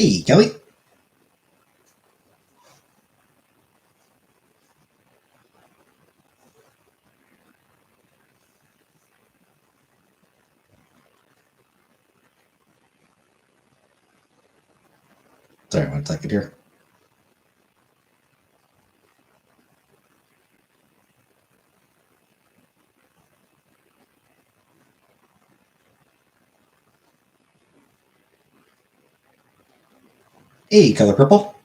Hey, Kelly. Sorry, 1 second here. Hey, color purple.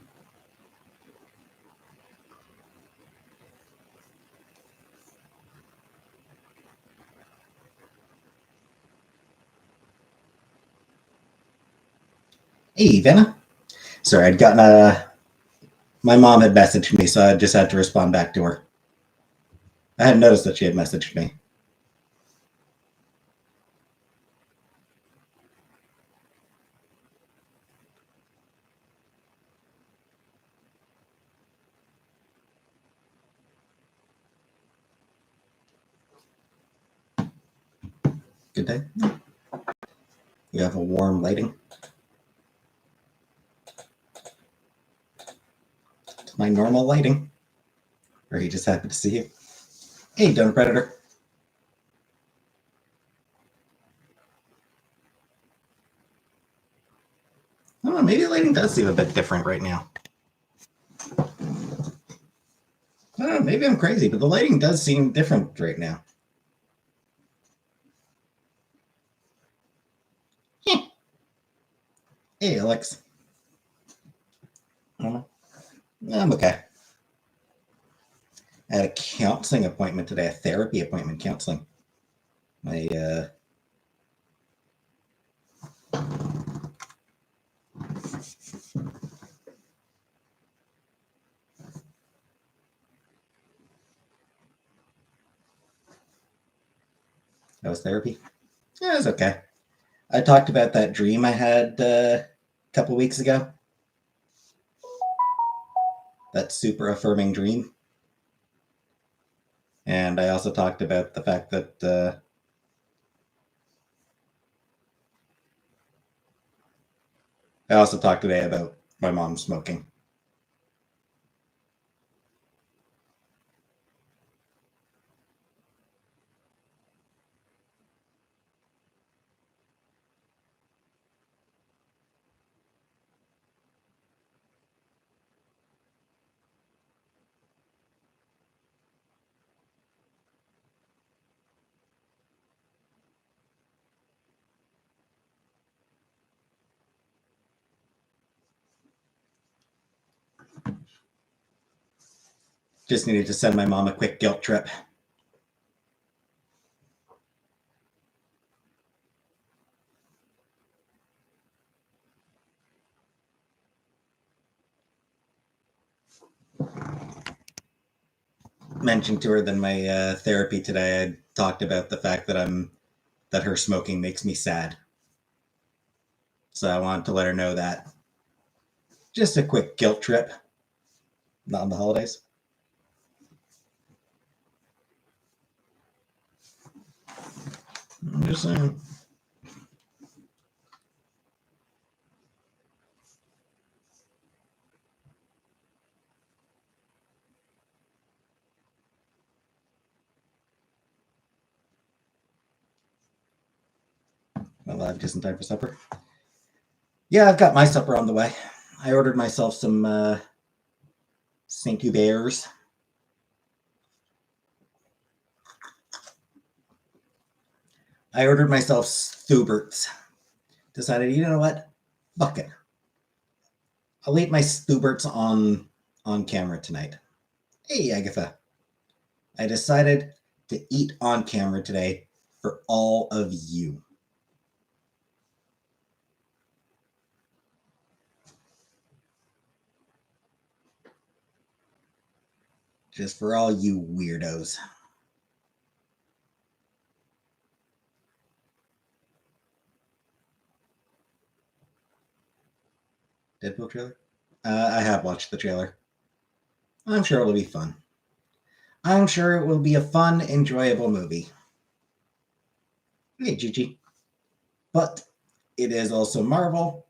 Hey, Vanna. Sorry, I'd gotten a. My mom had messaged me, so I just had to respond back to her. I hadn't noticed that she had messaged me. Good day. You have a warm lighting. It's my normal lighting. Or he just happy to see you. Hey, Donor Predator. I don't know, maybe the lighting does seem a bit different right now. I don't know, maybe I'm crazy, but the lighting does seem different right now. Hey, Alex. I'm okay. I had a counseling appointment today, a therapy appointment, counseling. My that was therapy. Yeah, it was okay. I talked about that dream I had a couple weeks ago. That super affirming dream. And I also talked about the fact that I also talked today about my mom smoking. Just needed to send my mom a quick guilt trip. Mentioned to her that my therapy today, I talked about the fact that her smoking makes me sad. So I wanted to let her know that. Just a quick guilt trip. Not on the holidays. I'm just saying. Alive just in time for supper. Yeah, I've got my supper on the way. I ordered myself some Saint Hubert's. I ordered myself Stuberts. Decided, you know what? Fuck it. I'll eat my Stuberts on camera tonight. Hey, Agatha. I decided to eat on camera today for all of you. Just for all you weirdos. Deadpool trailer? I have watched the trailer. I'm sure it'll be fun. I'm sure it will be a fun, enjoyable movie. Hey, Gigi. But it is also Marvel.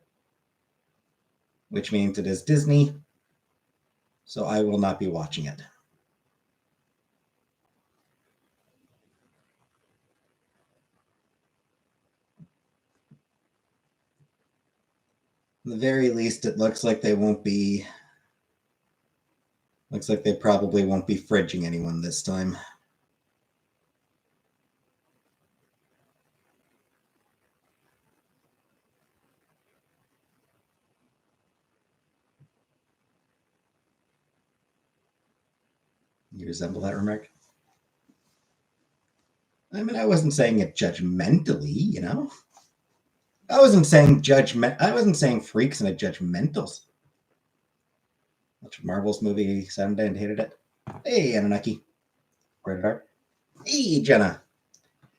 which means it is Disney, so I will not be watching it. At the very least, it looks like they won't be. Looks like they probably won't be fridging anyone this time. You resemble that remark? I mean, I wasn't saying it judgmentally, you know? I wasn't saying judgment. I wasn't saying freaks in a judgmental. Watched a Marvel's movie Sunday and hated it. Hey, Anunnaki. Rated R. Hey, Jenna.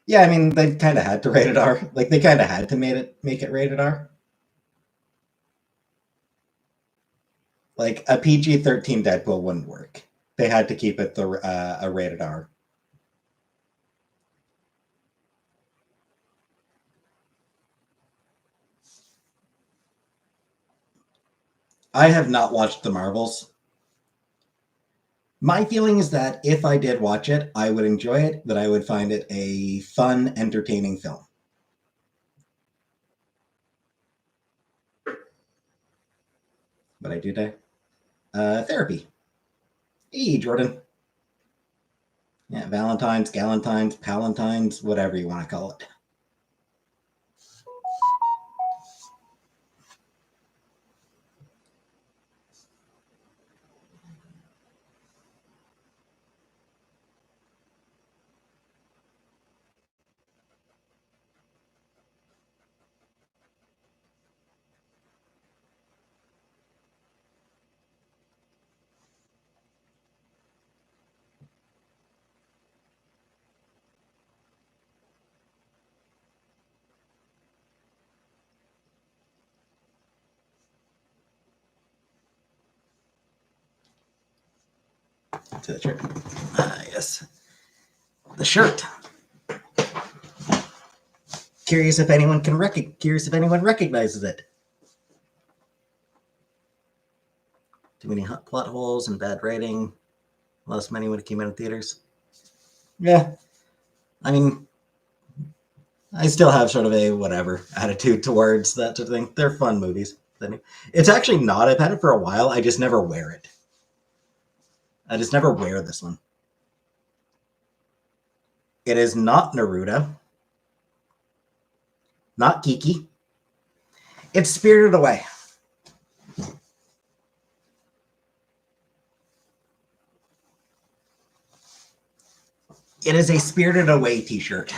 Yeah, I mean, they kind of had to rate it R. Like, they kind of had to make it rated R. Like, a PG-13 Deadpool wouldn't work. They had to keep it a rated R. I have not watched the Marvels. My feeling is that if I did watch it, I would enjoy it, that I would find it a fun, entertaining film. But I do die. Therapy. Hey, Jordan. Yeah, Valentines, Galentines, Palentines, whatever you want to call it. To the shirt. Yes. The shirt. Curious if anyone recognizes it. Too many plot holes and bad writing. Lost money when it came out in theaters. Yeah. I mean, I still have sort of a whatever attitude towards that sort of thing. They're fun movies. It's actually not. I've had it for a while. I just never wear it. I just never wear this one. It is not Naruto. Not Kiki. It's Spirited Away. It is a Spirited Away t-shirt.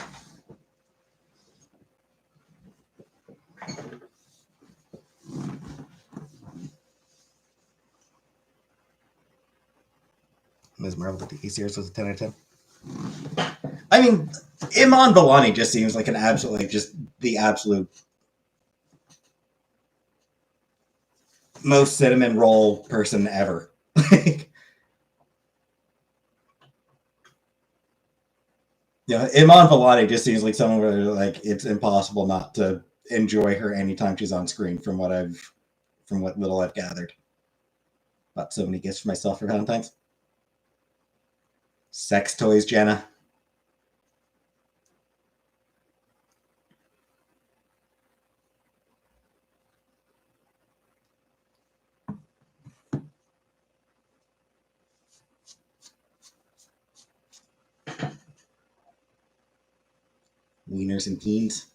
Ms. Marvel, the series was a 10 out of 10. I mean, Iman Vellani just seems like an absolute, like just the absolute most cinnamon roll person ever. Yeah, Iman Vellani just seems like someone where like it's impossible not to enjoy her anytime she's on screen. From what little I've gathered. Bought so many gifts for myself for Valentine's. Sex toys, Jenna. Wieners and teens.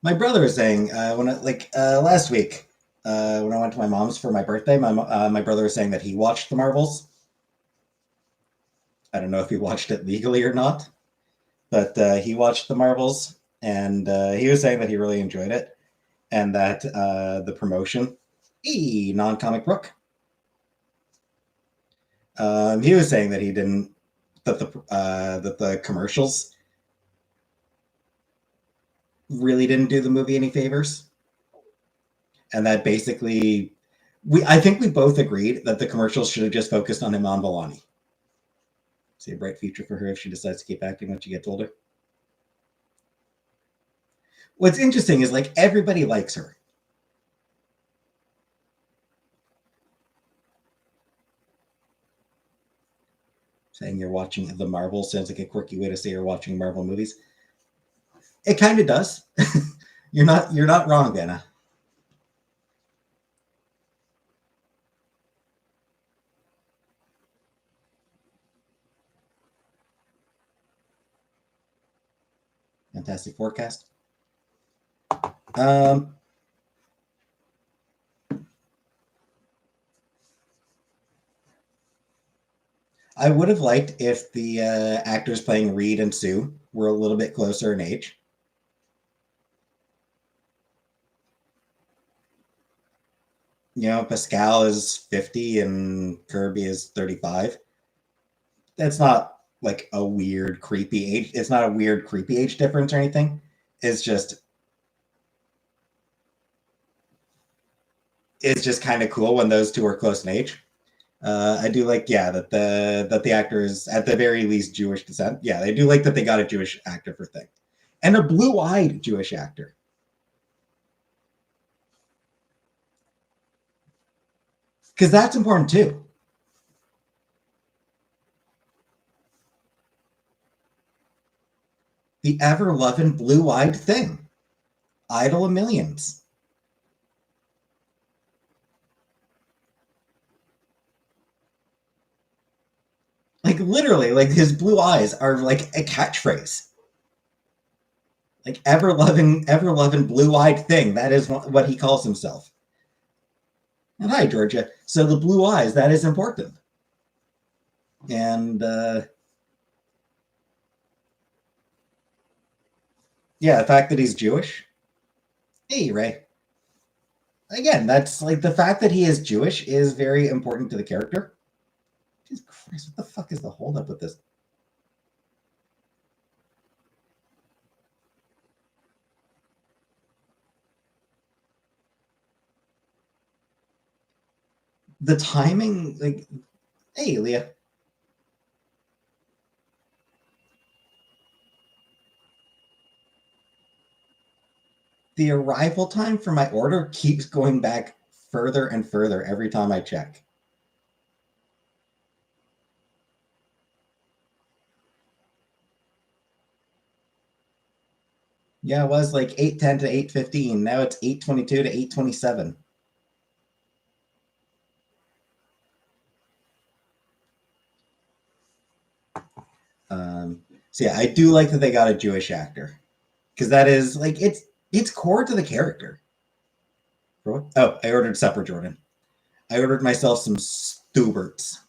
My brother was saying last week when I went to my mom's for my birthday, my brother was saying that he watched the Marvels. I don't know if he watched it legally or not, but he watched the Marvels, and he was saying that he really enjoyed it, and that the promotion, non-comic book. He was saying that he didn't that the commercials really didn't do the movie any favors, and that basically I think we both agreed that the commercials should have just focused on Iman Vellani. See a bright future for her if she decides to keep acting when she gets older. What's interesting is like everybody likes her. Saying you're watching the Marvel sounds like a quirky way to say you're watching Marvel movies. It kind of does. You're not wrong, Anna. Fantastic forecast. I would have liked if the actors playing Reed and Sue were a little bit closer in age. You know, Pascal is 50 and Kirby is 35. That's not like a weird, creepy age. It's not a weird, creepy age difference or anything. It's just kind of cool when those two are close in age. I do like, yeah, that the actor is at the very least Jewish descent. Yeah, I do like that they got a Jewish actor for thing, and a blue-eyed Jewish actor, because that's important too. The ever-loving blue-eyed thing, idol of millions. Like literally, like his blue eyes are like a catchphrase. Like ever loving blue eyed thing. That is what he calls himself. And hi, Georgia. So the blue eyes, that is important. And yeah, the fact that he's Jewish. Hey, Ray. Again, that's like the fact that he is Jewish is very important to the character. Jesus Christ, what the fuck is the holdup with this? The timing, like, hey, Leah. The arrival time for my order keeps going back further and further every time I check. Yeah, it was like 8:10 to 8:15. Now it's 8:22 to 8:27. So yeah, I do like that they got a Jewish actor because that is like it's core to the character. Oh, I ordered supper, Jordan. I ordered myself some Stuberts.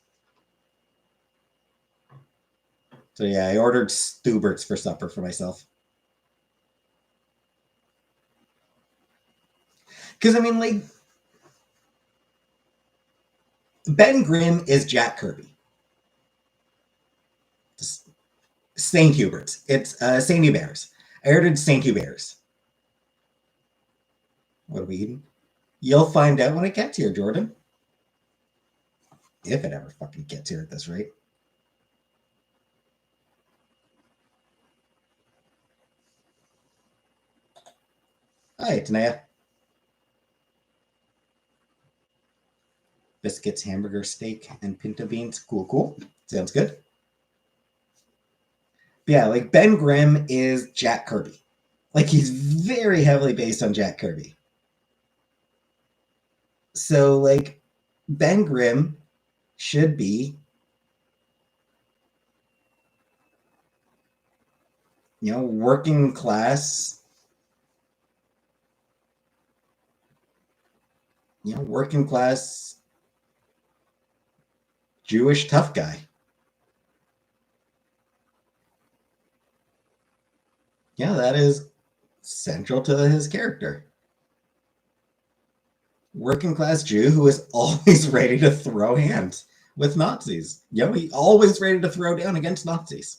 So yeah, I ordered Stuberts for supper for myself. Because I mean, like Ben Grimm is Jack Kirby. Saint Hubert's. It's Saint Hubert's. I ordered Saint Hubert's. What are we eating? You'll find out when it gets here, Jordan. If it ever fucking gets here at this rate. Hi, Tanea. Biscuits, hamburger, steak, and pinto beans. Cool, cool. Sounds good. But yeah, like Ben Grimm is Jack Kirby. Like he's very heavily based on Jack Kirby. So like Ben Grimm should be, working class, working class Jewish tough guy. Yeah, that is central to his character. Working class Jew who is always ready to throw hands with Nazis. He always ready to throw down against Nazis.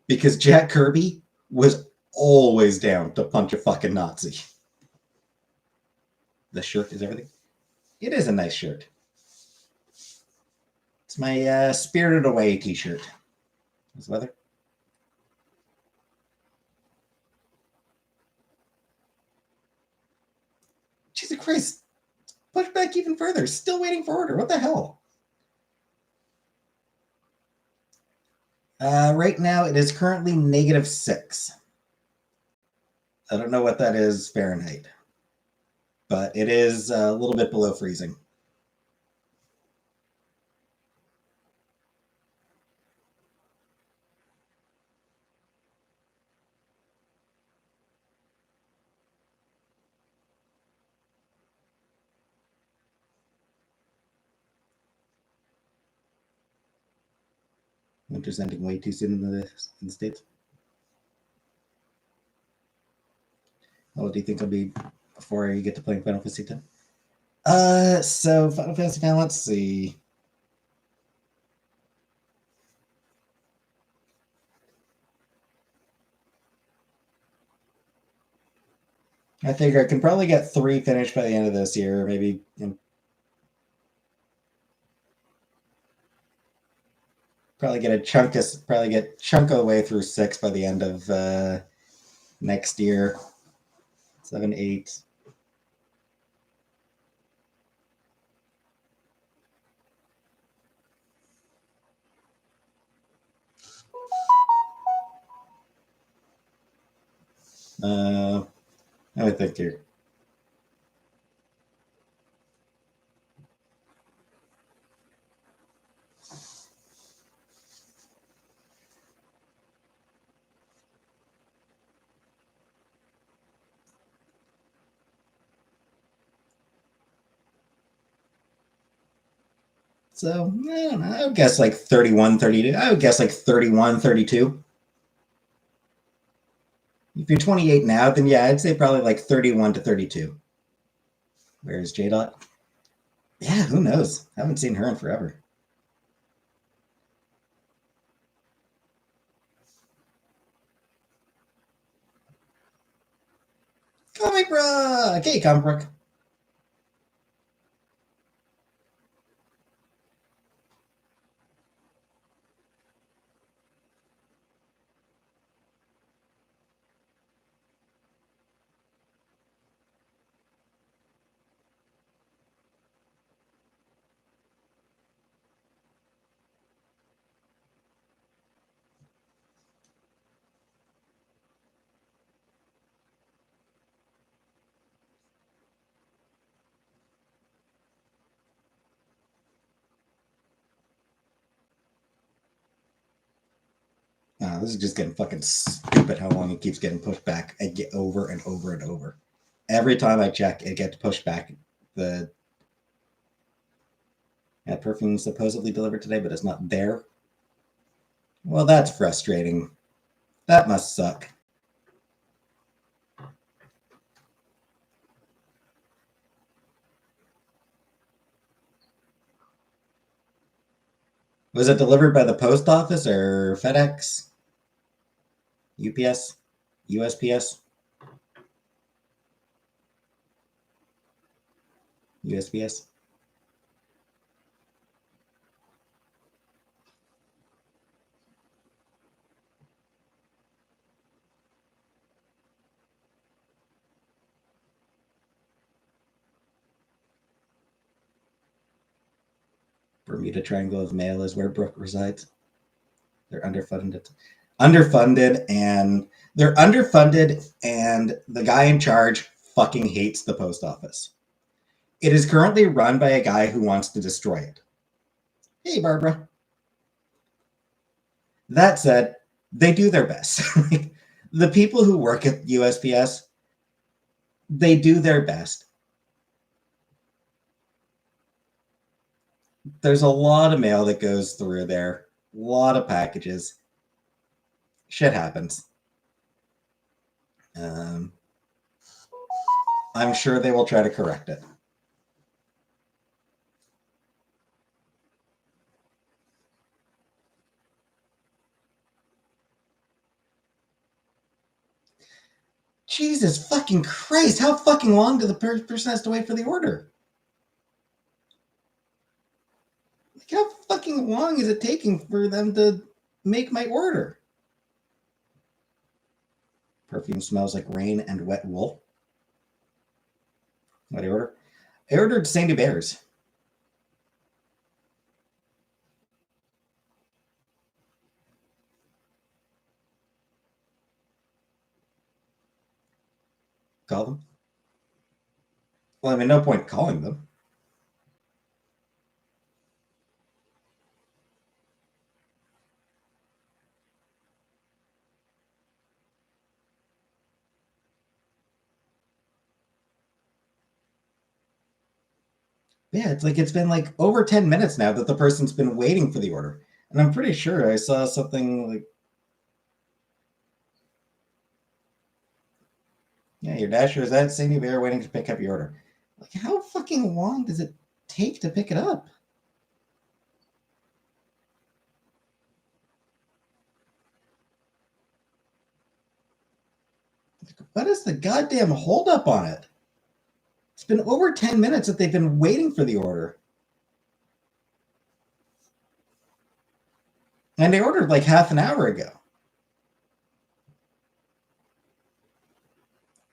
Because Jack Kirby was always down to punch a fucking Nazi. The shirt is everything. It is a nice shirt. It's my Spirited Away t-shirt. This weather. Jesus Christ. Push back even further. Still waiting for order. What the hell? Right now, it is currently -6. I don't know what that is Fahrenheit, but it is a little bit below freezing. Winter's ending way too soon in the States. How old do you think I'll be before you get to playing Final Fantasy X? So Final Fantasy X, let's see. I think I can probably get 3 finished by the end of this year, maybe. Probably get chunk of the way through 6 by the end of next year. 7, 8. I would think here. So, I don't know. I would guess like 31, 32. I would guess like 31, 32. If you're 28 now, then yeah, I'd say probably like 31 to 32. Where's J Dot? Yeah, who knows? I haven't seen her in forever. Comic Brook! Hey, Comic Brook. This is just getting fucking stupid how long it keeps getting pushed back. I get over and over and over. Every time I check, it gets pushed back. The perfume supposedly delivered today, but it's not there. Well, that's frustrating. That must suck. Was it delivered by the post office or FedEx? UPS? USPS? USPS? Bermuda Triangle of Mail is where Brooke resides. They're underfunded. They're underfunded, and the guy in charge fucking hates the post office. It is currently run by a guy who wants to destroy it. Hey, Barbara. That said, they do their best. The people who work at USPS, they do their best. There's a lot of mail that goes through there, a lot of packages. Shit happens. I'm sure they will try to correct it. Jesus fucking Christ, how fucking long do the person has to wait for the order? Like, how fucking long is it taking for them to make my order? Perfume smells like rain and wet wool. What did I order? I ordered Sandy Bears. Call them. Well, I mean, no point calling them. Yeah, it's been like over 10 minutes now that the person's been waiting for the order. And I'm pretty sure I saw something like, yeah, your dasher is at Sandy Bear waiting to pick up your order. Like, how fucking long does it take to pick it up? What is the goddamn holdup on it? It's been over 10 minutes that they've been waiting for the order. And they ordered like half an hour ago.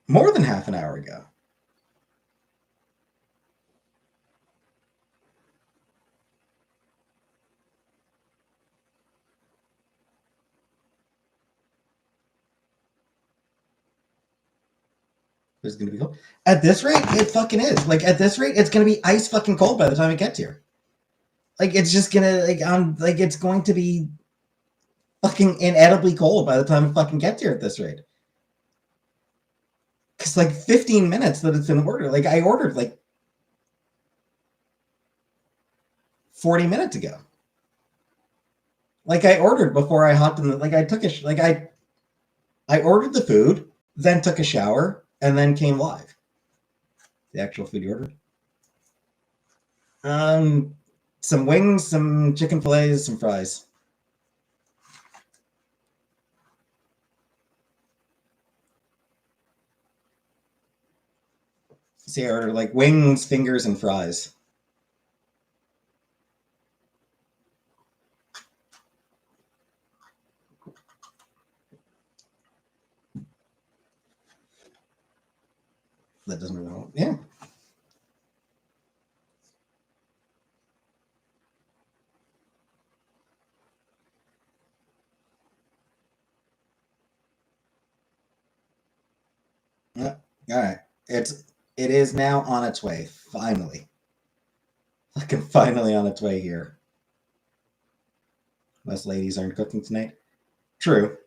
More than half an hour ago. It's going to be cold. At this rate, it fucking is. Like, at this rate, it's going to be ice fucking cold by the time it gets here. Like, it's just going to, like, it's going to be fucking inedibly cold by the time it fucking gets here at this rate. Because, like, 15 minutes that it's in order. Like, I ordered, like, 40 minutes ago. Like, I ordered before I hopped in the, like, I took a, like, I ordered the food, then took a shower, and then came live. The actual food you ordered? Some wings, some chicken fillets, some fries. See, I ordered like wings, fingers, and fries. That doesn't really help. Yeah. Yeah. All right. It is now on its way. Finally. Fucking finally on its way here. Most ladies aren't cooking tonight. True.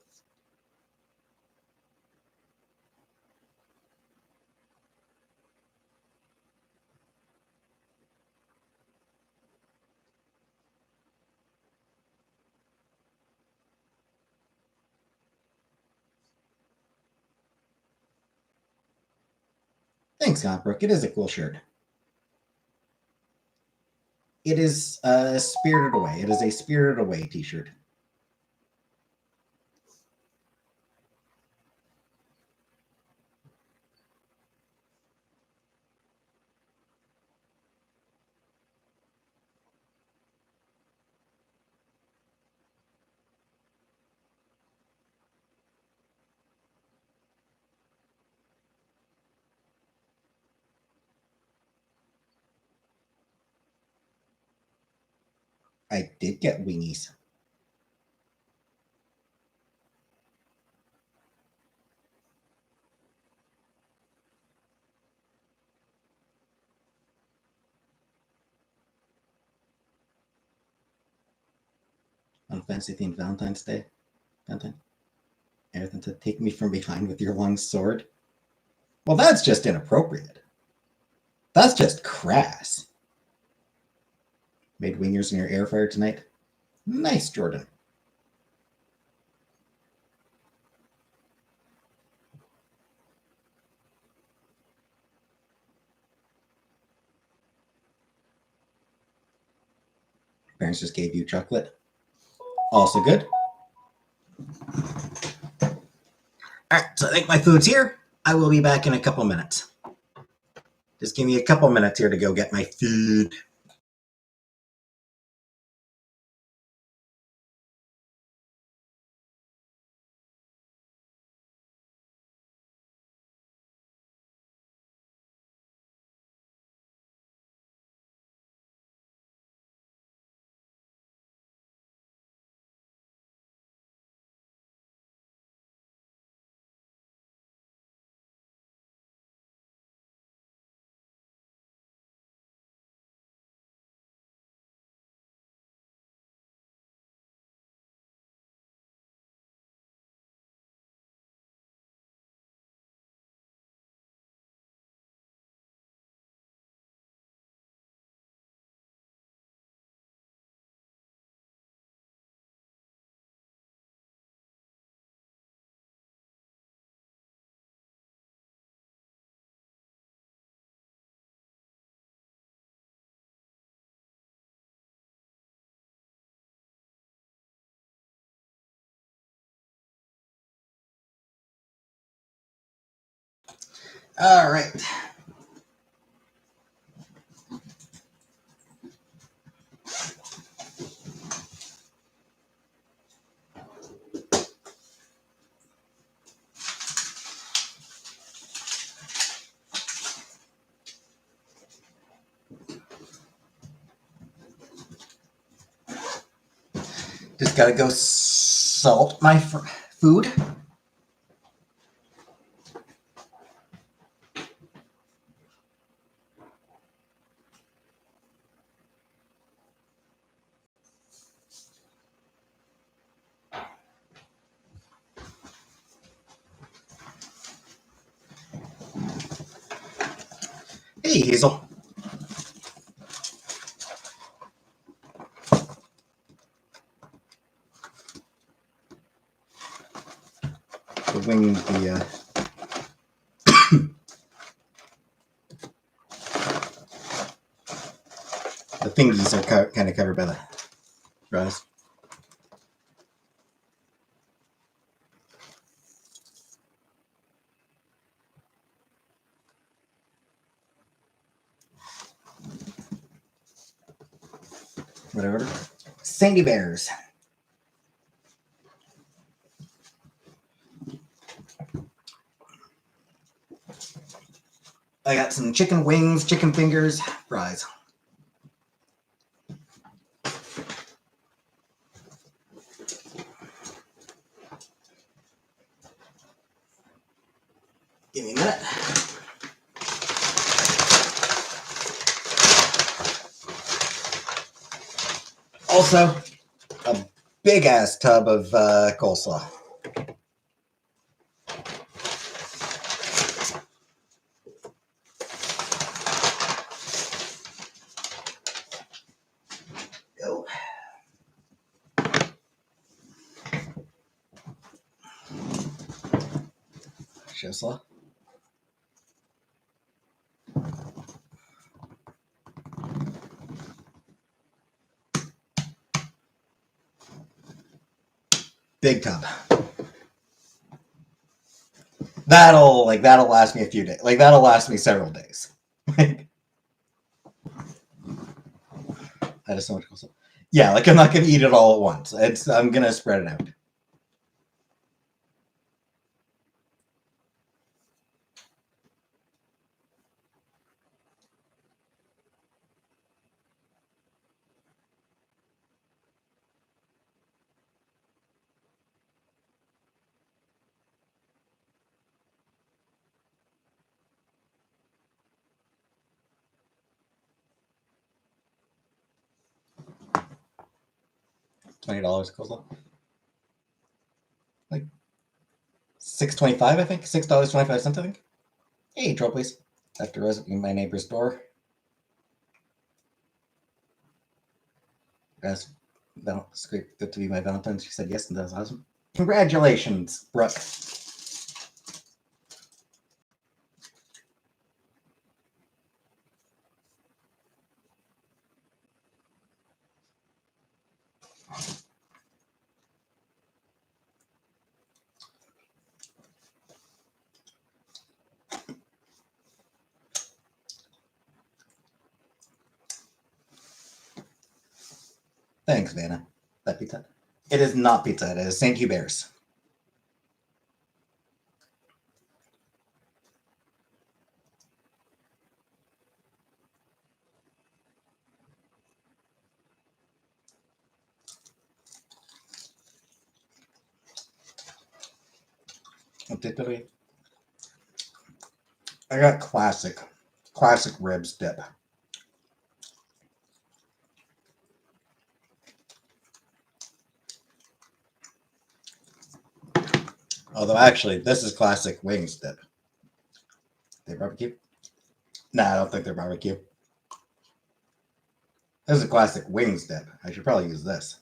Thanks, Brooke. It is a cool shirt. It is Spirited Away. It is a Spirited Away t-shirt. I did get weenies. On fancy themed Valentine's Day. Valentine. Everything to take me from behind with your long sword. Well, that's just inappropriate. That's just crass. Made wingers in your air fryer tonight. Nice, Jordan. Parents just gave you chocolate. Also good. All right, so I think my food's here. I will be back in a couple minutes. Just give me a couple minutes here to go get my food. All right. Just gotta go salt my food. Hey, Hazel. The wing, the thingies are kind of covered by the fries. What I ordered? Sandy Bears. I got some chicken wings, chicken fingers, fries. Give me a minute. Also, a big ass tub of coleslaw. Go. Coleslaw. Big tub. That'll last me a few days. Like that'll last me several days. That is so much coleslaw. Yeah, like I'm not gonna eat it all at once. I'm gonna spread it out. $20 coleslaw. Like $6.25, I think. $6.25, I think. Hey, draw please. After visiting my neighbor's door. Asked, it's great, good to be my Valentine. She said yes, and that was awesome. Congratulations, Brooke. Thanks, Vanna. That pizza? It is not pizza. It is St. Hubert's. I got classic ribs dip. Although actually, this is classic wings dip. They barbecue? Nah, I don't think they're barbecue. This is a classic wings dip. I should probably use this.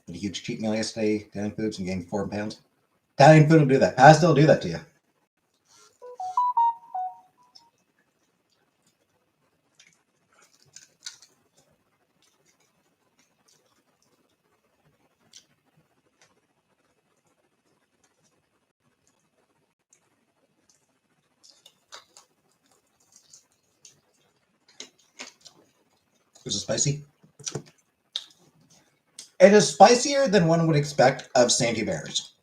Had a huge cheat meal yesterday, Italian foods, and gained 4 pounds. Italian food will do that. Pasta will do that to you. Is it spicy? It is spicier than one would expect of Sandy Bears.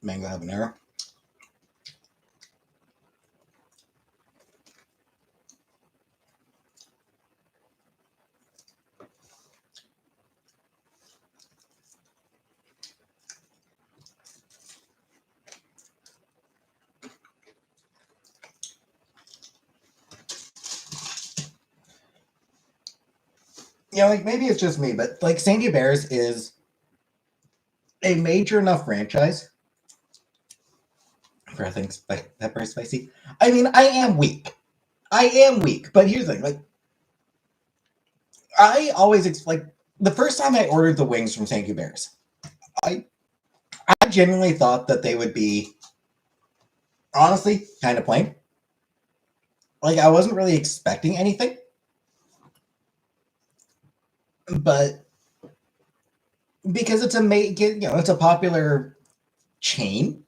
Mango habanero. You know, like maybe it's just me, but like Sandy Bears is a major enough franchise for things like pepper spicy. I mean, I am weak. But here's the thing, like I always like the first time I ordered the wings from Sandy Bears, I I genuinely thought that they would be honestly kind of plain. Like I wasn't really expecting anything, but because it's it's a popular chain,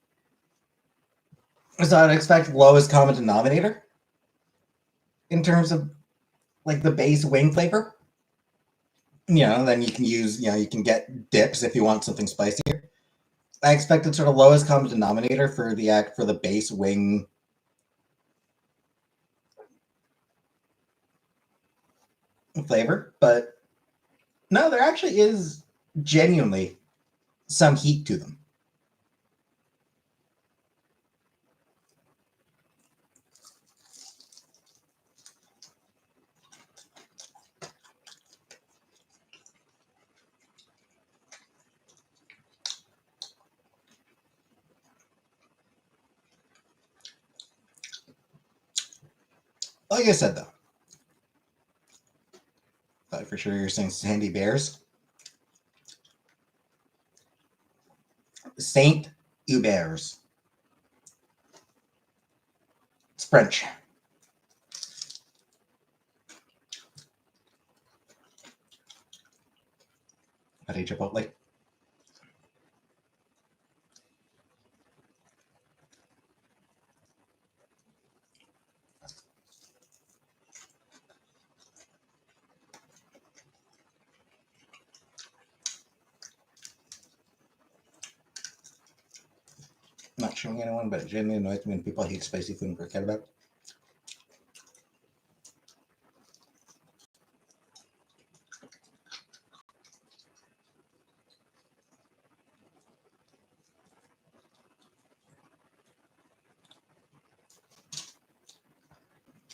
so I'd expect lowest common denominator in terms of like the base wing flavor. Then you can use, you can get dips if you want something spicier. I expected sort of lowest common denominator for the base wing flavor, but no, there actually is genuinely some heat to them. Like I said, though, thought for sure you're saying Sandy Bears. Saint Hubert. It's French. At a Chipotle. Not showing anyone, but it genuinely annoys me when people hate spicy food and forget about it.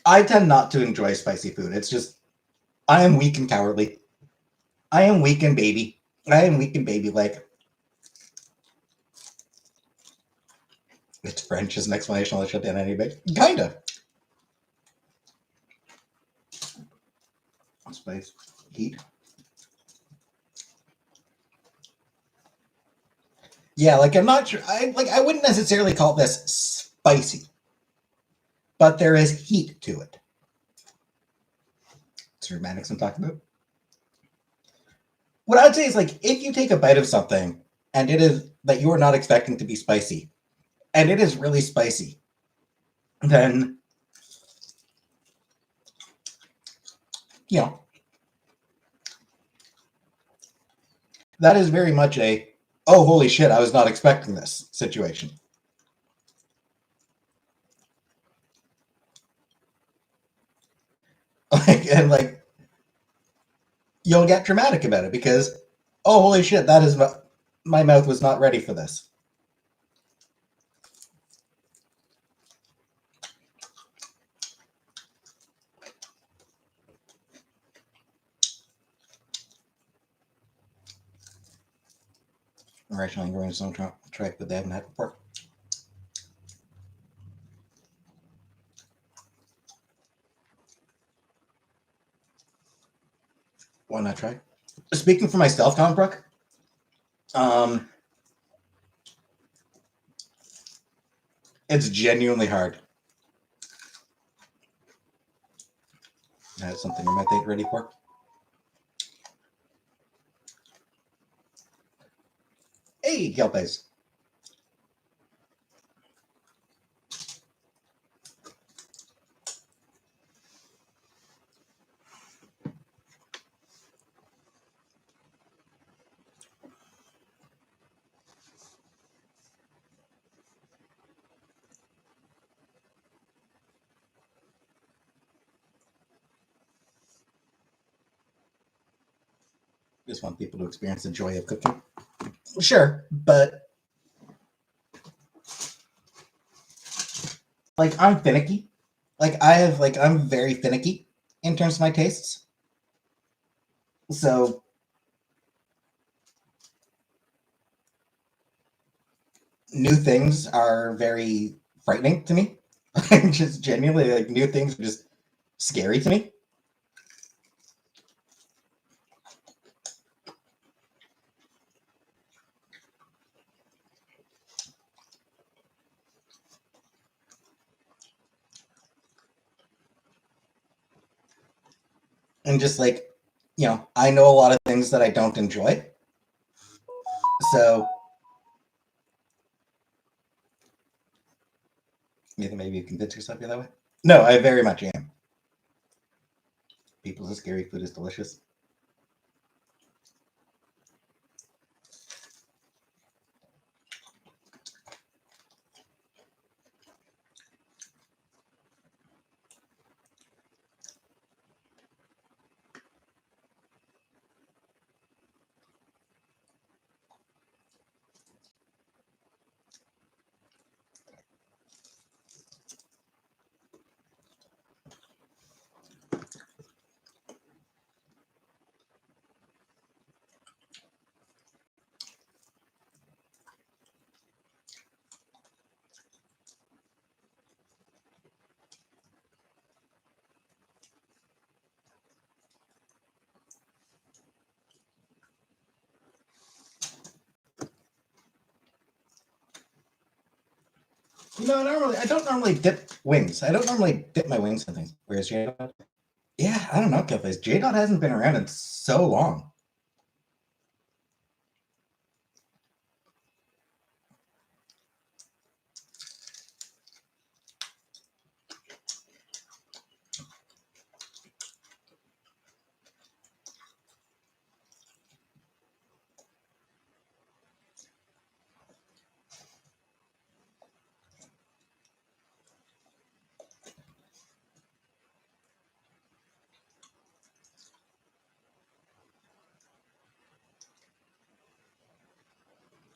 I tend not to enjoy spicy food. It's just, I am weak and cowardly. I am weak and baby. I am weak and baby like. It's French is an explanation. I'll shut down anybody. Kinda. Spice. Heat. Yeah, like I'm not sure. I wouldn't necessarily call this spicy, but there is heat to it. It's romantics I'm talking about. What I would say is like if you take a bite of something and it is that you are not expecting to be spicy, and it is really spicy, then that is very much a oh holy shit, I was not expecting this situation. Like you'll get dramatic about it because oh holy shit, that is my mouth was not ready for this. I'm actually going to some track that they haven't had before. Why not try? Speaking for myself, Tom Brook, it's genuinely hard. I have something in my plate ready for. Hey, Kelpes. Just want people to experience the joy of cooking. Sure, but like I'm finicky. I'm very finicky in terms of my tastes. So new things are very frightening to me. Just genuinely, like new things are just scary to me. And just like, I know a lot of things that I don't enjoy. So you think maybe you convince yourself you're that way? No, I very much am. People say scary food is delicious. I don't normally dip wings. I don't normally dip my wings in things. Where's J Dot? Yeah, I don't know, Killface. J Dot hasn't been around in so long.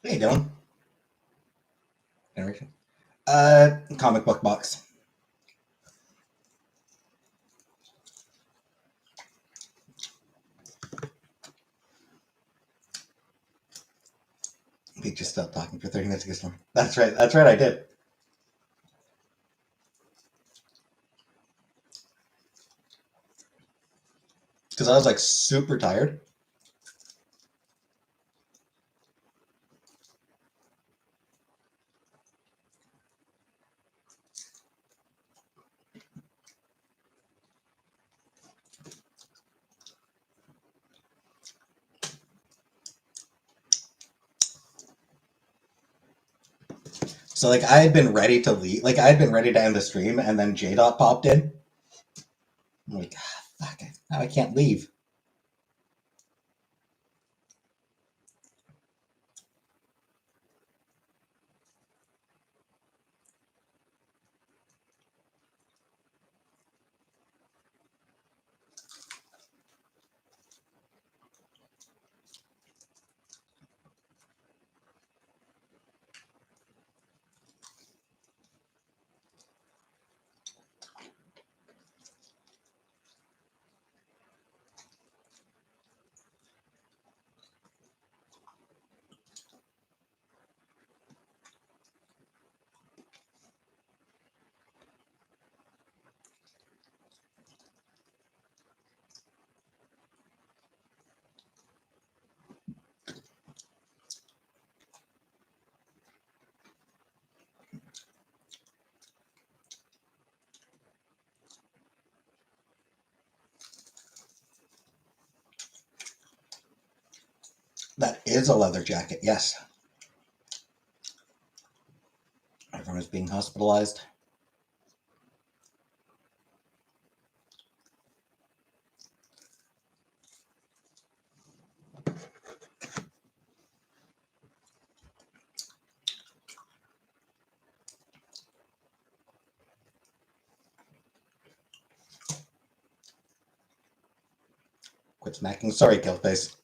How you doing? Generation. Comic book box. We just stopped talking for 30 minutes ago. That's right. That's right. I did. Because I was like super tired. So like I had been ready to leave. Like I had been ready to end the stream, and then J Dot popped in. I'm like, fuck! Now I can't leave. That is a leather jacket. Yes. Everyone is being hospitalized. Quit smacking. Sorry, Killface.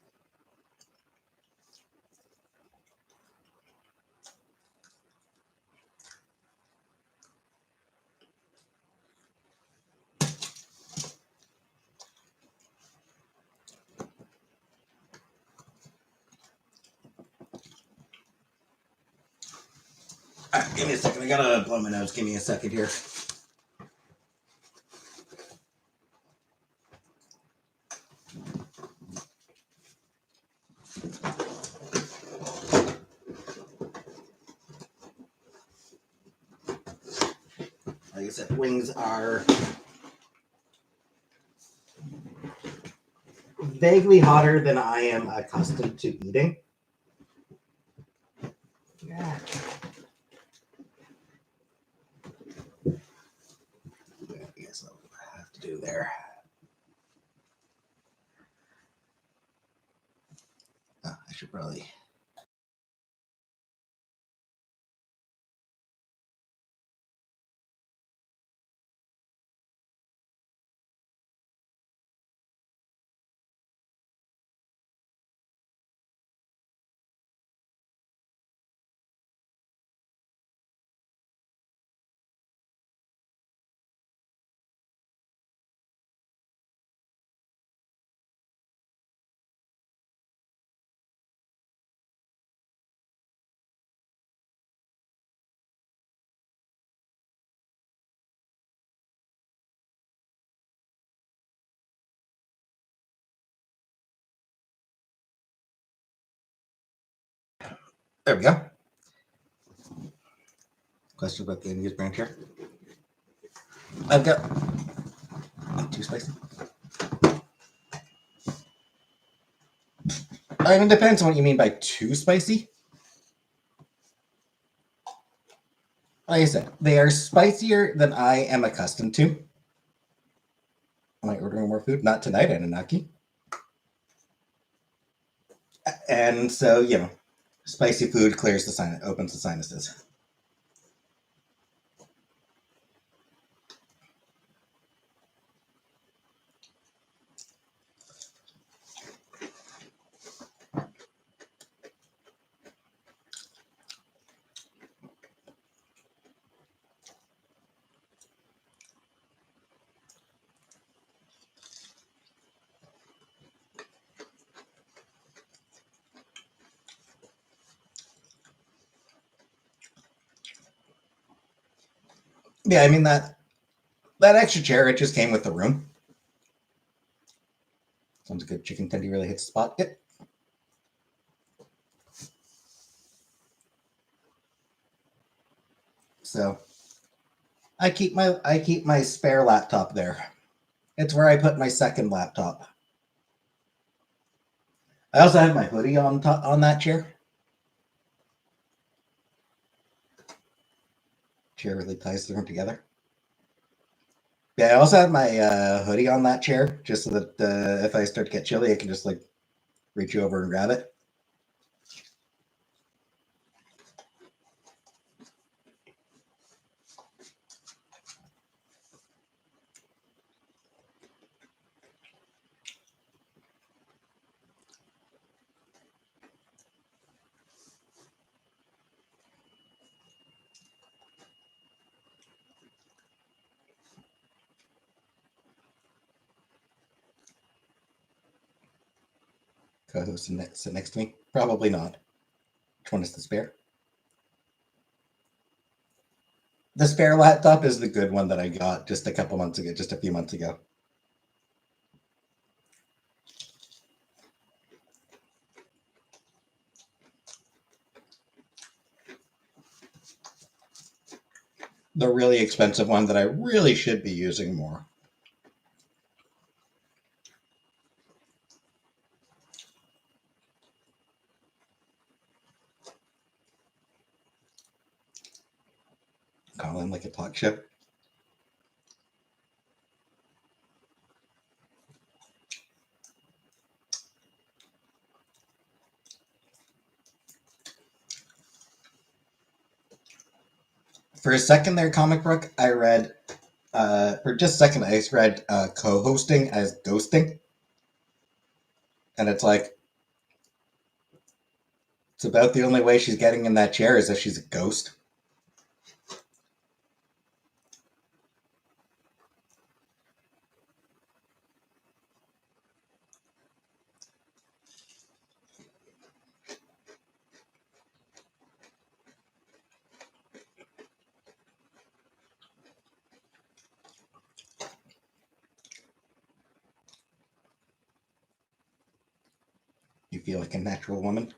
Give me a second. I gotta blow my nose. Give me a second here. Like I said, wings are vaguely hotter than I am accustomed to eating. Yeah. I guess I'll have to do there. Oh, I should probably. There we go. Question about the India's branch here. I've got too spicy. I mean, depends on what you mean by too spicy. Like I said, they are spicier than I am accustomed to. Am I ordering more food? Not tonight, Anunnaki. And so, you know, spicy food clears the sinus, opens the sinuses. Yeah, I mean that extra chair, it just came with the room. Sounds good. Chicken tendy really hits the spot. Yep. So I keep my spare laptop there. It's where I put my second laptop. I also have my hoodie on that chair. Chair really ties the room together. Yeah, I also have my hoodie on that chair, just so that if I start to get chilly, I can just like reach over and grab it. Co-host sit next to me? Probably not. Which one is the spare? The spare laptop is the good one that I got just a few months ago. The really expensive one that I really should be using more. Call him like a talk show. For a second there, comic book, I read, for just a second, I read co-hosting as ghosting. And it's like, it's about the only way she's getting in that chair is if she's a ghost. feel like a natural woman.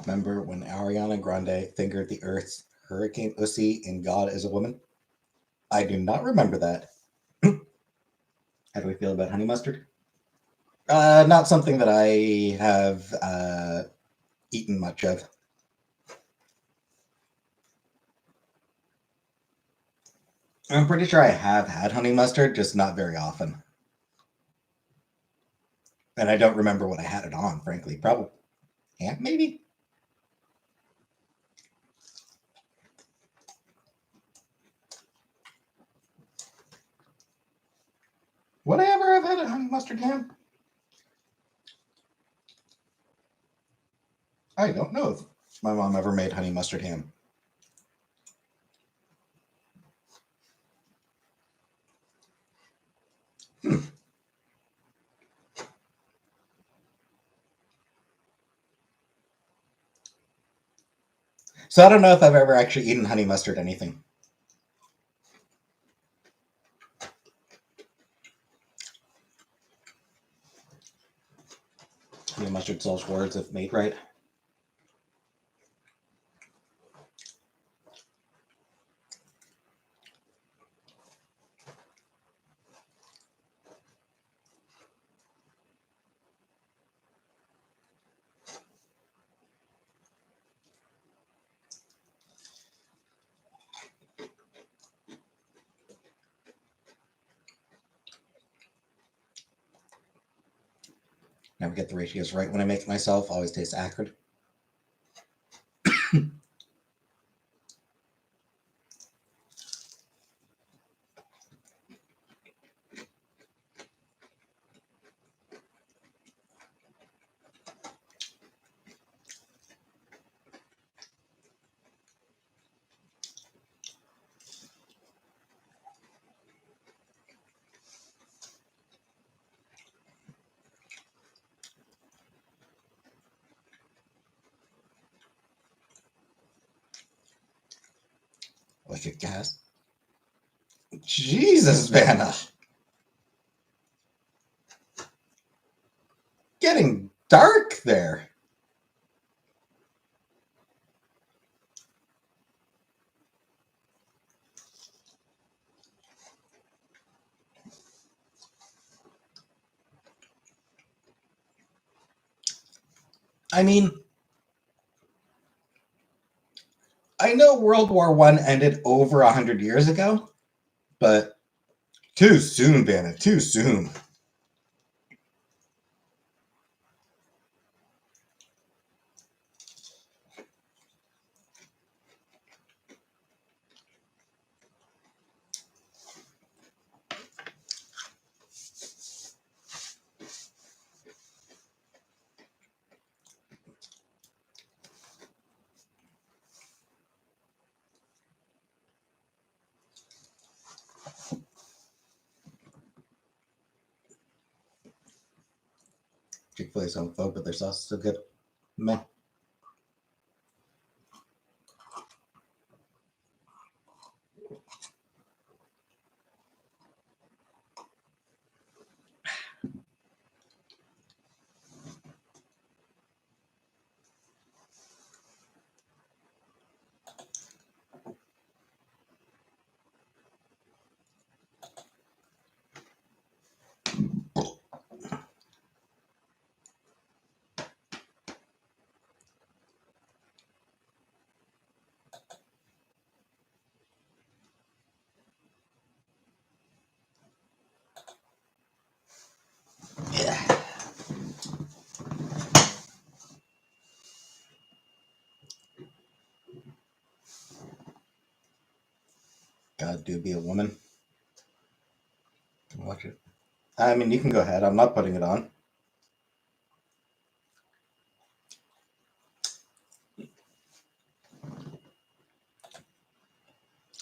Remember when Ariana Grande fingered the Earth's Hurricane Ussy in God is a Woman? I do not remember that. How do we feel about honey mustard? Not something that I have eaten much of. I'm pretty sure I have had honey mustard, just not very often. And I don't remember what I had it on, frankly. Probably ham, maybe? Would I ever have had a honey mustard ham? I don't know if my mom ever made honey mustard ham. So I don't know if I've ever actually eaten honey mustard anything. Honey mustard sells words if made right. Never get the ratios right when I make it myself. Always tastes acrid. Like a gas. Jesus, Vanna. Getting dark there. I mean, I know World War One ended over 100 years ago, but too soon, Vanna. Too soon. Chick-fil-A's homophobe, but their sauce is still good. Meh. God do be a woman. Watch it. I mean, you can go ahead. I'm not putting it on.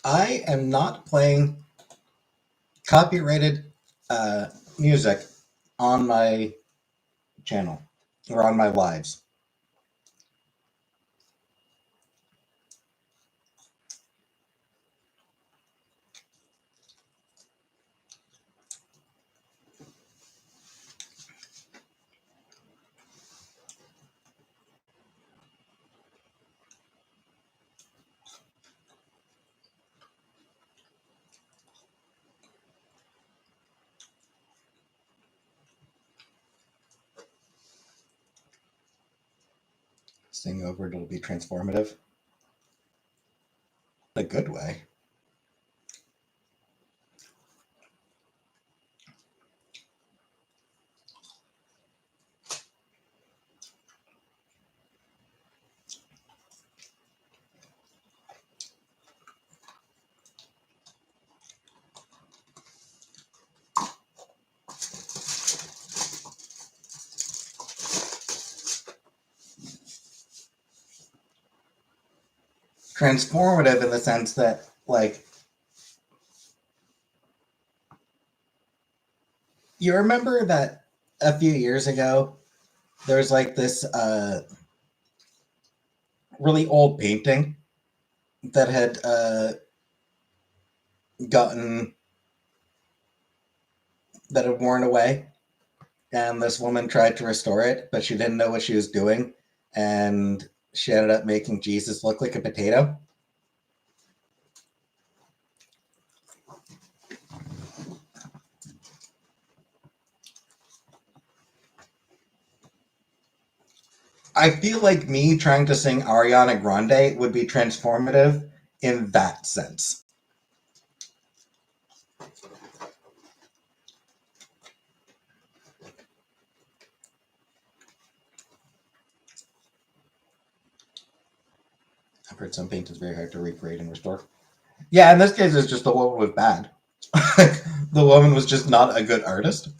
I am not playing copyrighted music on my channel or on my lives. Sing over, it'll be transformative. In a good way. Transformative in the sense that, like, you remember that a few years ago, there's like this really old painting that had gotten, that had worn away, and this woman tried to restore it, but she didn't know what she was doing, and she ended up making Jesus look like a potato. I feel like me trying to sing Ariana Grande would be transformative in that sense. I've heard some paint is very hard to recreate and restore. Yeah, in this case, it's just the woman was bad. The woman was just not a good artist.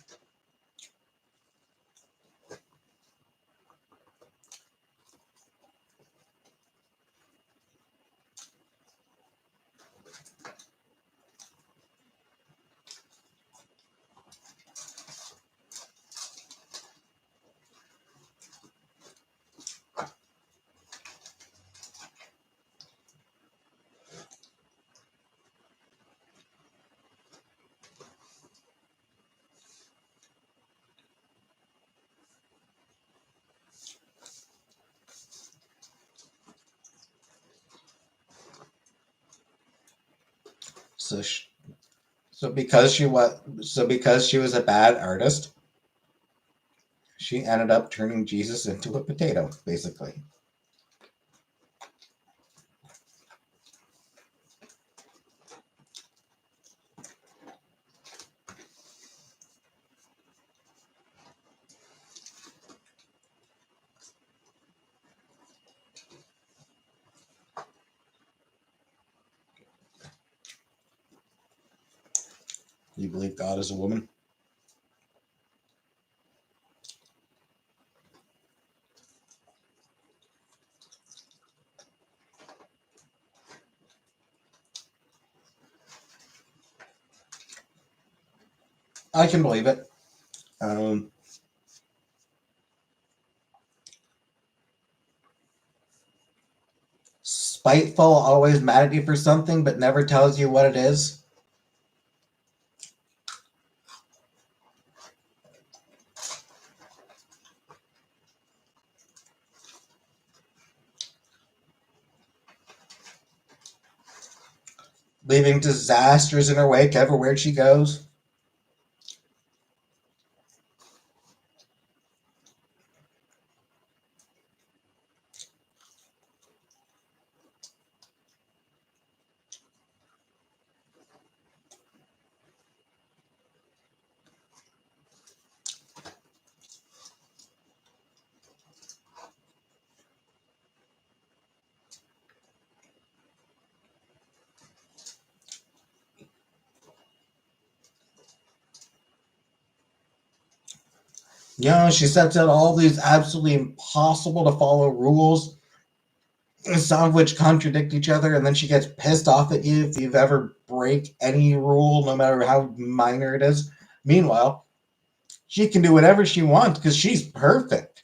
So, because she was a bad artist, she ended up turning Jesus into a potato, basically. You believe God is a woman? I can believe it. Spiteful, always mad at you for something, but never tells you what it is. Leaving disasters in her wake everywhere she goes. You know, she sets out all these absolutely impossible to follow rules, some of which contradict each other, and then she gets pissed off at you if you've ever break any rule, no matter how minor it is. Meanwhile, she can do whatever she wants because she's perfect.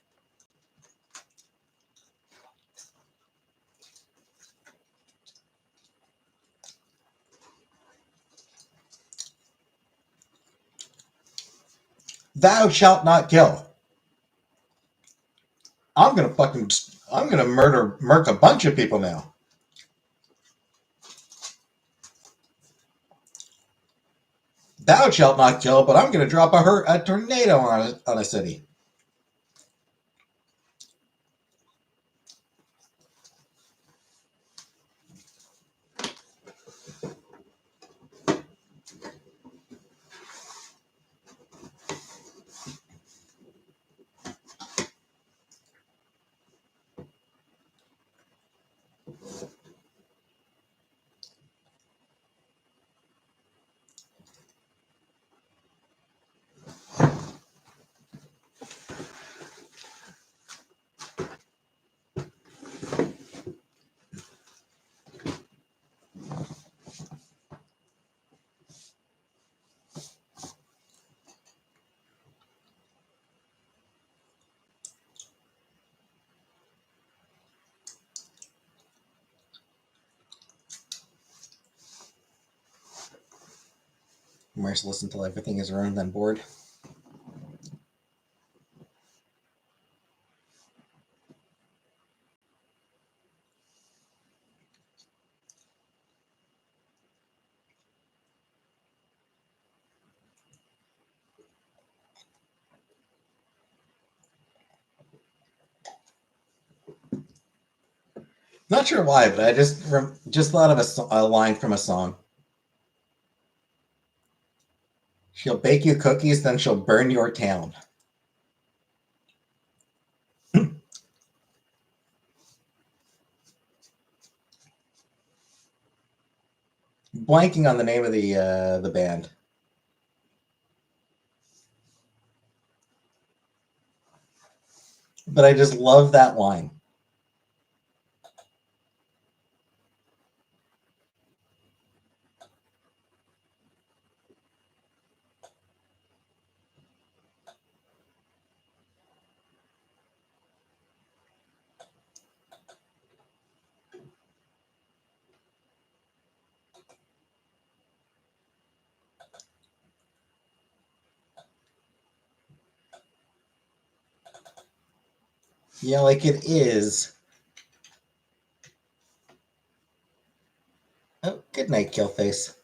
Thou shalt not kill. I'm gonna murk a bunch of people now. Thou shalt not kill, but I'm gonna drop a tornado on a city. Merciless until everything is ruined, then bored. Not sure why, but I just thought of a line from a song. She'll bake you cookies, then she'll burn your town. Blanking on the name of the band, but I just love that line. Yeah, like it is. Oh, good night, Killface.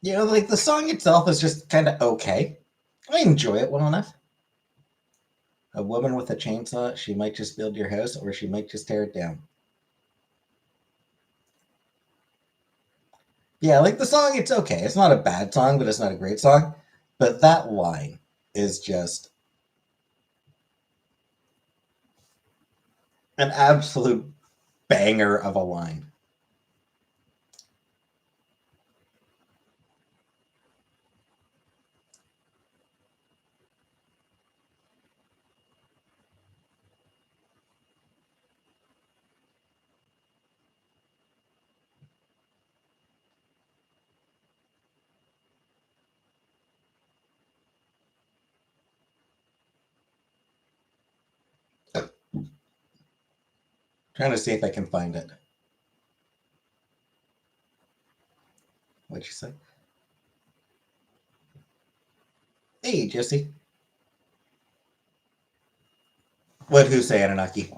You know, like the song itself is just kind of okay. I enjoy it well enough. A woman with a chainsaw, she might just build your house or she might just tear it down. Yeah, like the song, it's okay. It's not a bad song, but it's not a great song. But that line is just an absolute banger of a line. Trying to see if I can find it. What'd you say? Hey, Jesse. What who say, Anunnaki?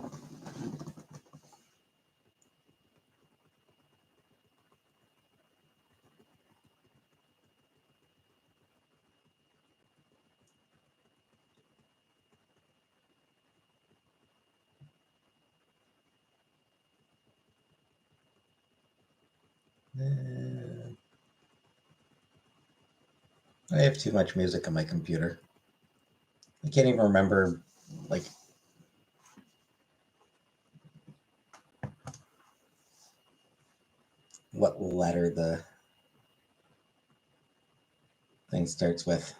I have too much music on my computer. I can't even remember like what letter the thing starts with.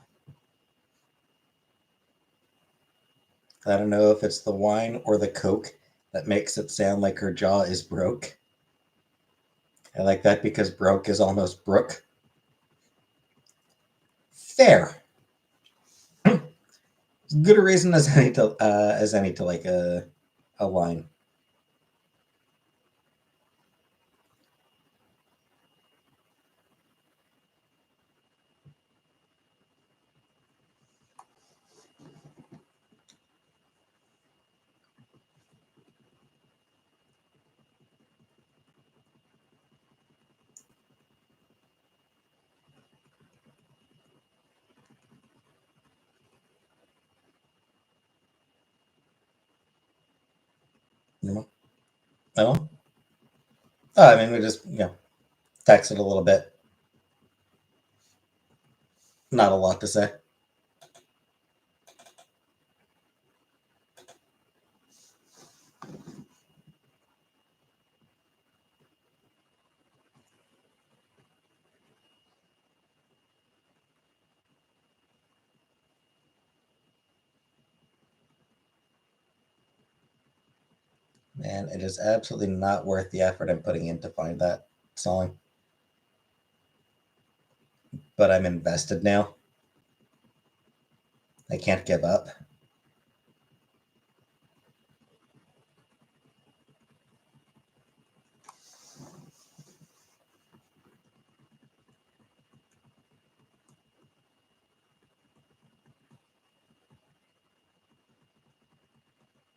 I don't know if it's the wine or the Coke that makes it sound like her jaw is broke. I like that because broke is almost brook. Fair. Good a reason as any to like a line. No? No? Oh, I mean, we just, text it a little bit. Not a lot to say. Man, it is absolutely not worth the effort I'm putting in to find that song. But I'm invested now. I can't give up.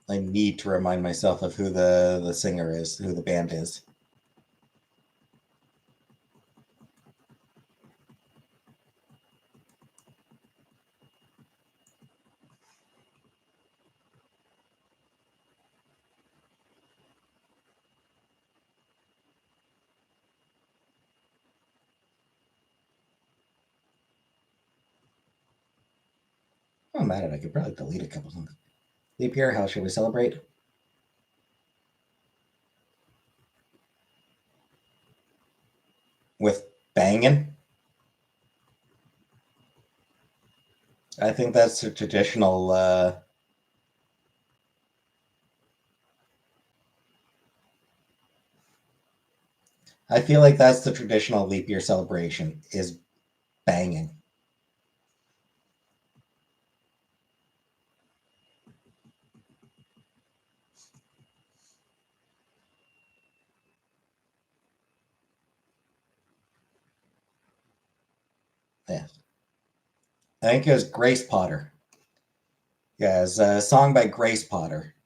I need to remind myself of who the singer is, who the band is. Oh, I'm at it. I could probably delete a couple songs. Leap year, how should we celebrate? With banging? I think that's a traditional. I feel like that's the traditional leap year celebration is banging. Yeah. I think it was Grace Potter. Yeah, it's a song by Grace Potter.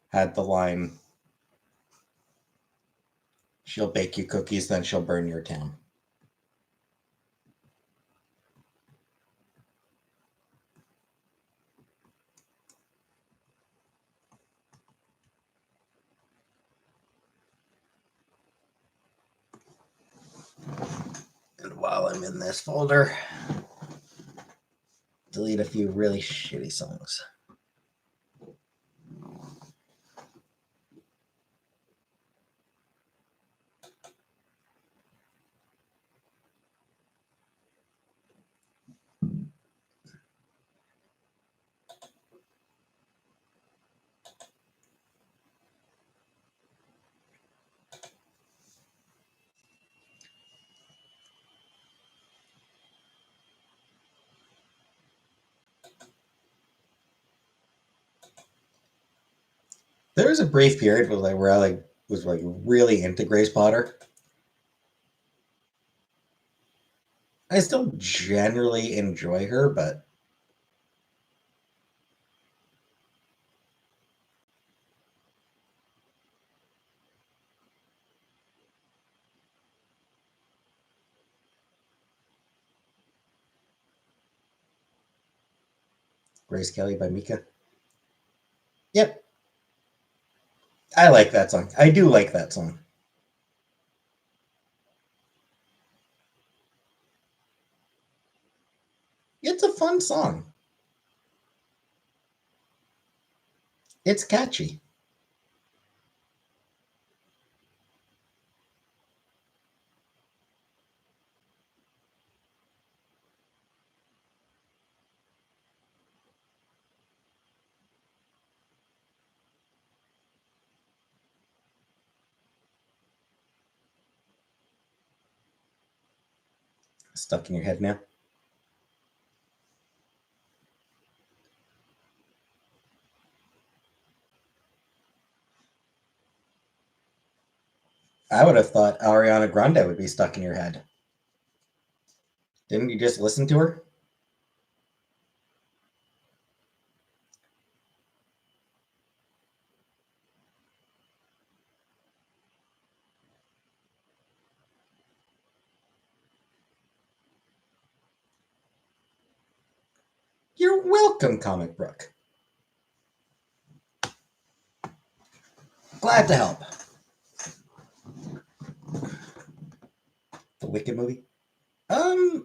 Had the line, "She'll bake you cookies, then she'll burn your town." And while I'm in this folder, delete a few really shitty songs. There was a brief period where I was like really into Grace Potter. I still generally enjoy her, but Grace Kelly by Mika. Yep, I like that song. I do like that song. It's a fun fun song. It's catchy. Stuck in your head now. I would have thought Ariana Grande would be stuck in your head. Didn't you just listen to her? You're welcome, Comic Book. Glad to help. The Wicked movie? I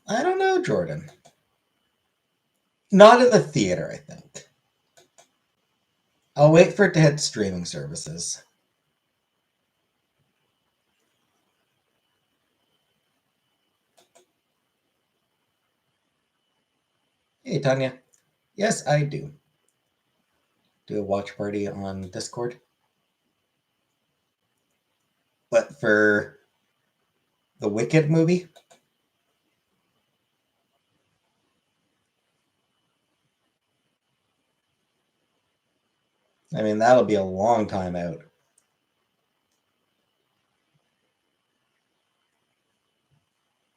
don't know, Jordan. Not in the theater, I think. I'll wait for it to hit streaming services. Hey, Tanya. Yes, I do. Do a watch party on Discord. But for the Wicked movie? I mean, that'll be a long time out.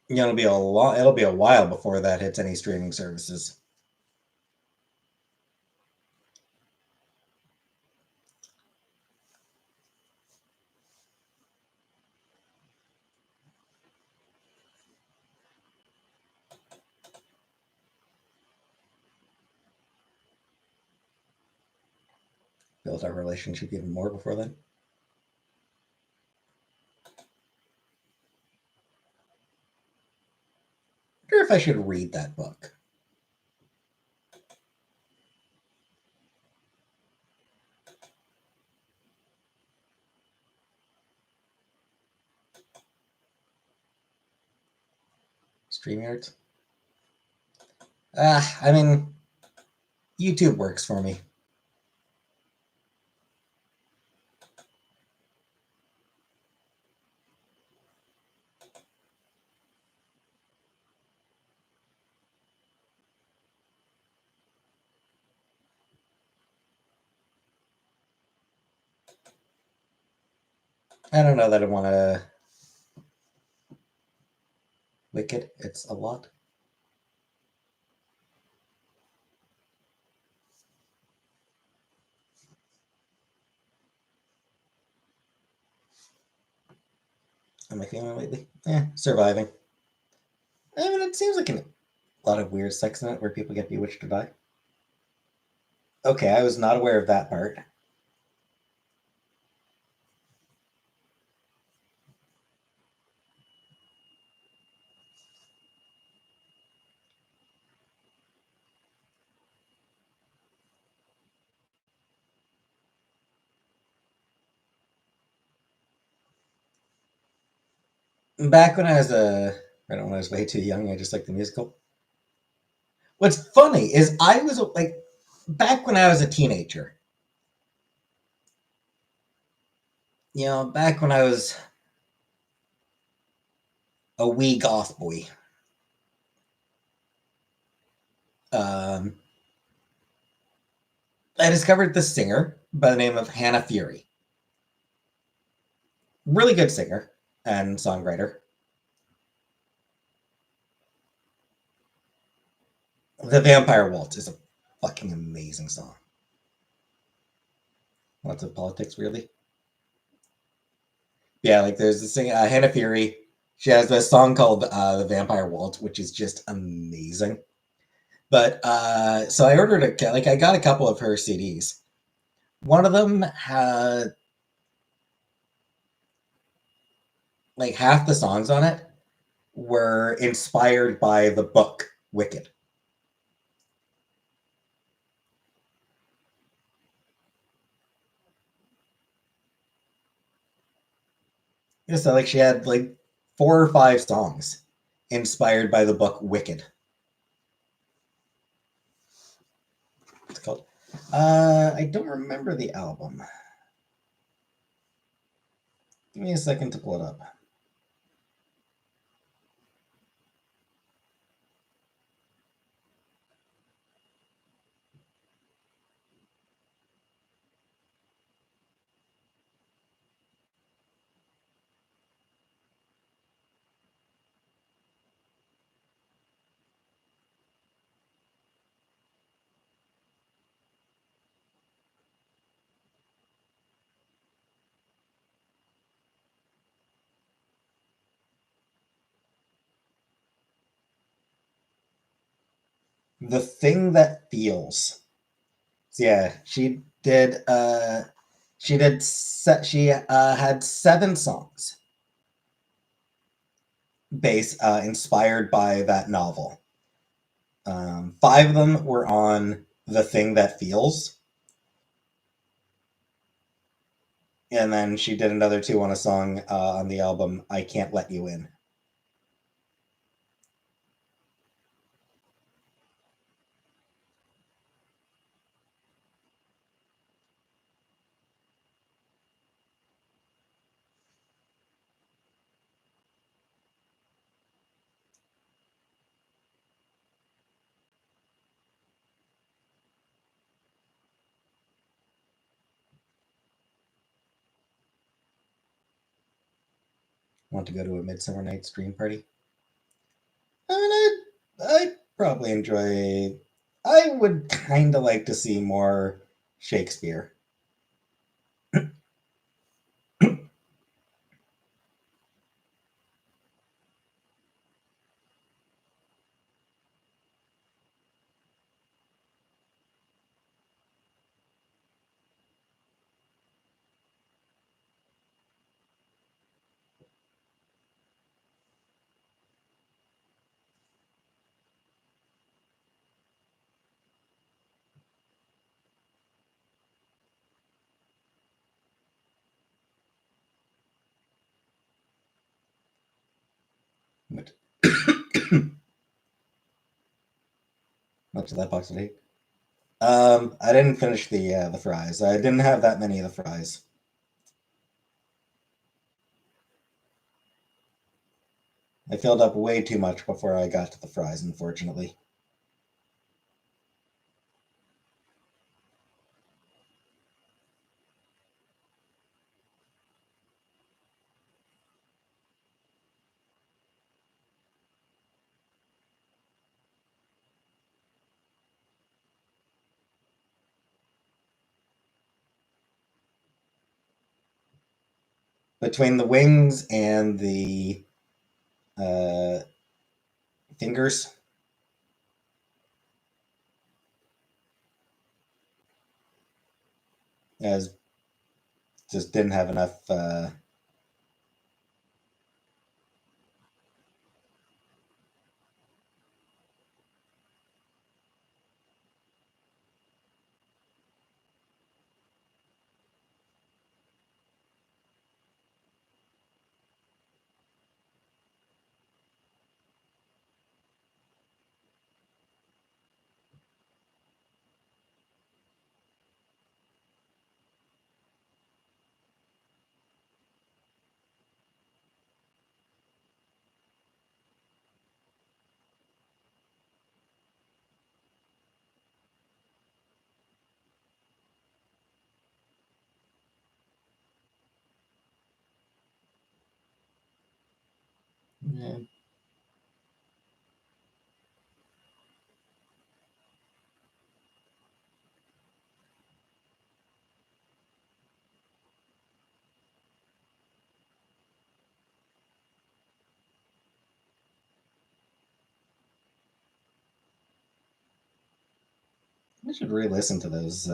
It'll be a while before that hits any streaming services. Build our relationship even more before then. I wonder if I should read that book. StreamYards? I mean, YouTube works for me. I don't know that I want to. Wicked, it's a lot. Am I feeling lately? Surviving. I mean, it seems like a lot of weird sex in it where people get bewitched to die. Okay, I was not aware of that part. Back when I was I don't know, I was way too young. I just liked the musical. What's funny is I was like, back when I was a teenager, back when I was a wee goth boy, um, I discovered this singer by the name of Hannah Fury. Really good singer and songwriter. The Vampire Waltz is a fucking amazing song. Lots of politics, really. Yeah, like there's this thing, Hannah Fury. She has this song called "The Vampire Waltz," which is just amazing. But so I ordered I got a couple of her CDs. One of them had like half the songs on it were inspired by the book Wicked. Yeah, so like she had like 4 or 5 songs inspired by the book Wicked. It's called. I don't remember the album. Give me a second to pull it up. The Thing That Feels. So yeah, she had 7 songs inspired by that novel. 5 of them were on The Thing That Feels, and then she did another 2 on a song on the album I Can't Let You In. Want to go to a Midsummer Night's Dream Party? I probably enjoy. I would kind of like to see more Shakespeare. But much of that box today. I didn't finish the fries. I didn't have that many of the fries. I filled up way too much before I got to the fries, unfortunately. Between the wings and the uh, fingers, as just didn't have enough. Yeah. I should re-listen to those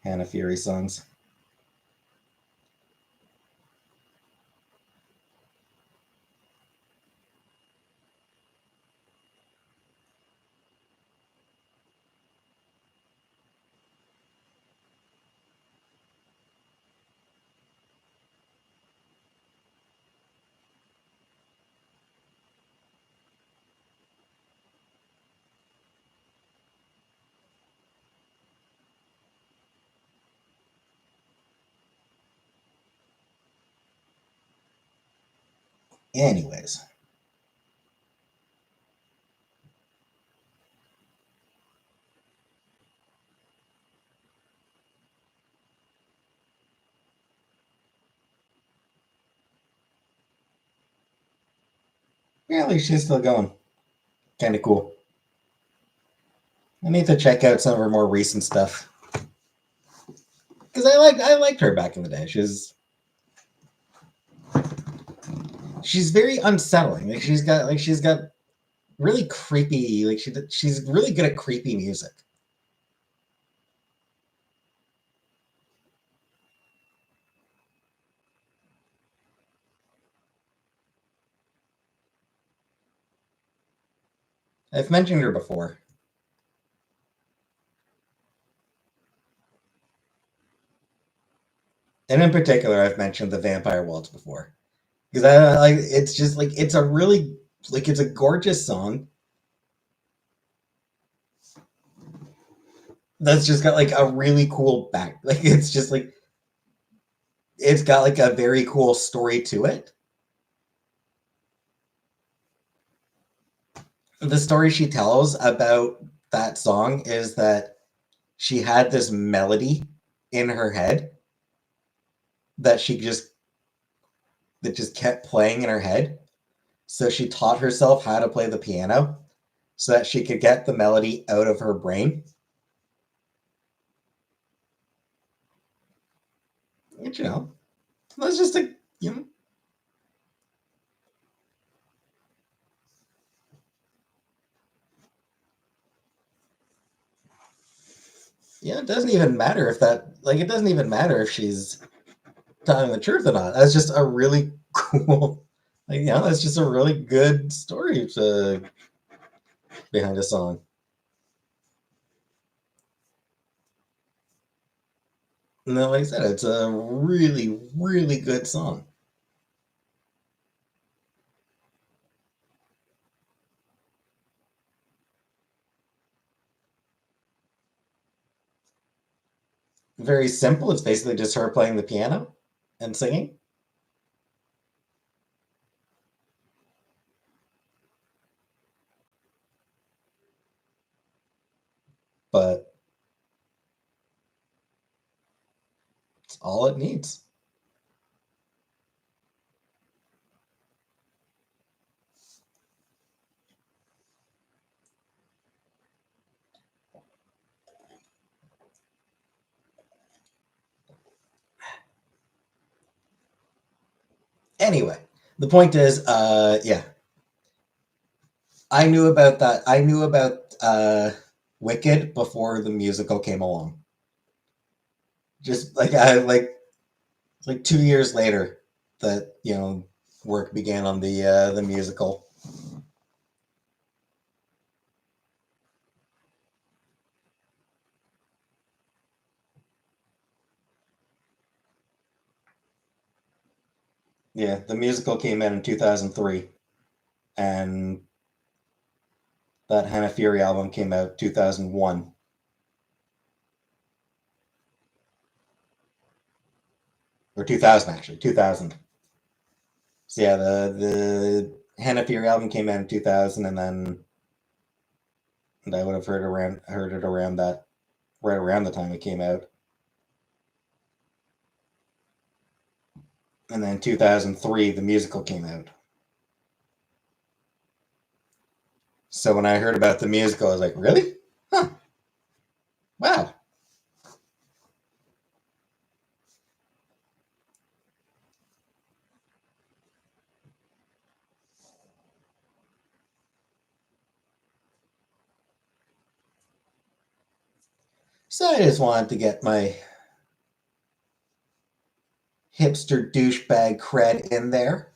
Hannah Fury songs. Anyways. Yeah, at least she's still going. Kind of cool. I need to check out some of her more recent stuff because I liked her back in the day. She's very unsettling. She's got really creepy. She's really good at creepy music. I've mentioned her before, and in particular, I've mentioned the Vampire Waltz before because I like. It's just like it's a really it's a gorgeous song that's just got like a really cool back. Like it's just like it's got like a very cool story to it. The story she tells about that song is that she had this melody in her head that she just that just kept playing in her head. So she taught herself how to play the piano so that she could get the melody out of her brain. You know, that's just a you know. Yeah, it doesn't even matter if that it doesn't even matter if she's telling the truth or not. That's just a really cool that's just a really good story behind a song. And then, like I said, it's a really, really good song. Very simple. It's basically just her playing the piano and singing. But it's all it needs. Anyway, the point is, yeah, I knew about that. I knew about Wicked before the musical came along. Just like 2 years later that work began on the musical. Yeah, the musical came in 2003, and that Hannah Fury album came out 2001 or 2000 actually 2000. So yeah, the Hannah Fury album came out in 2000, and then I would have heard it around that right around the time it came out, and then 2003 the musical came out. So when I heard about the musical, I was like, really? Huh? Wow. So I just wanted to get my hipster douchebag cred in there.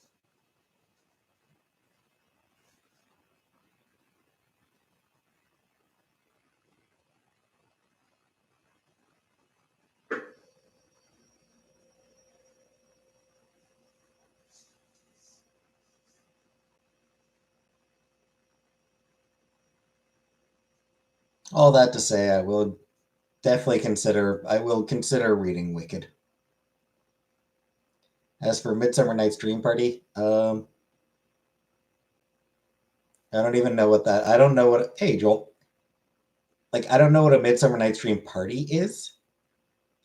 All that to say, I will consider reading Wicked. As for Midsummer Night's Dream Party, I don't even know what that. I don't know what. Hey, Joel. Like, I don't know what a Midsummer Night's Dream party is.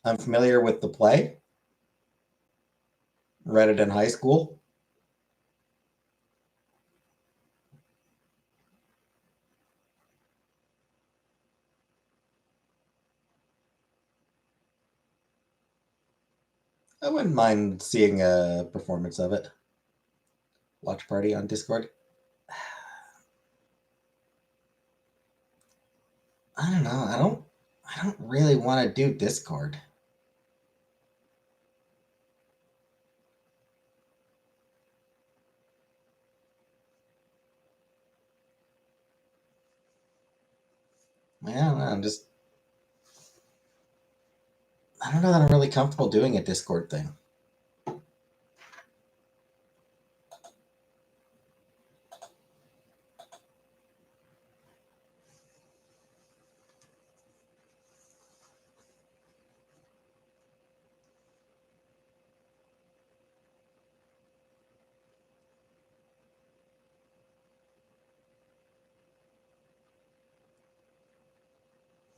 I'm familiar with the play. Read it in high school. I wouldn't mind seeing a performance of it. Watch party on Discord. I don't know. I don't really want to do Discord. I don't know. I don't know that I'm really comfortable doing a Discord thing.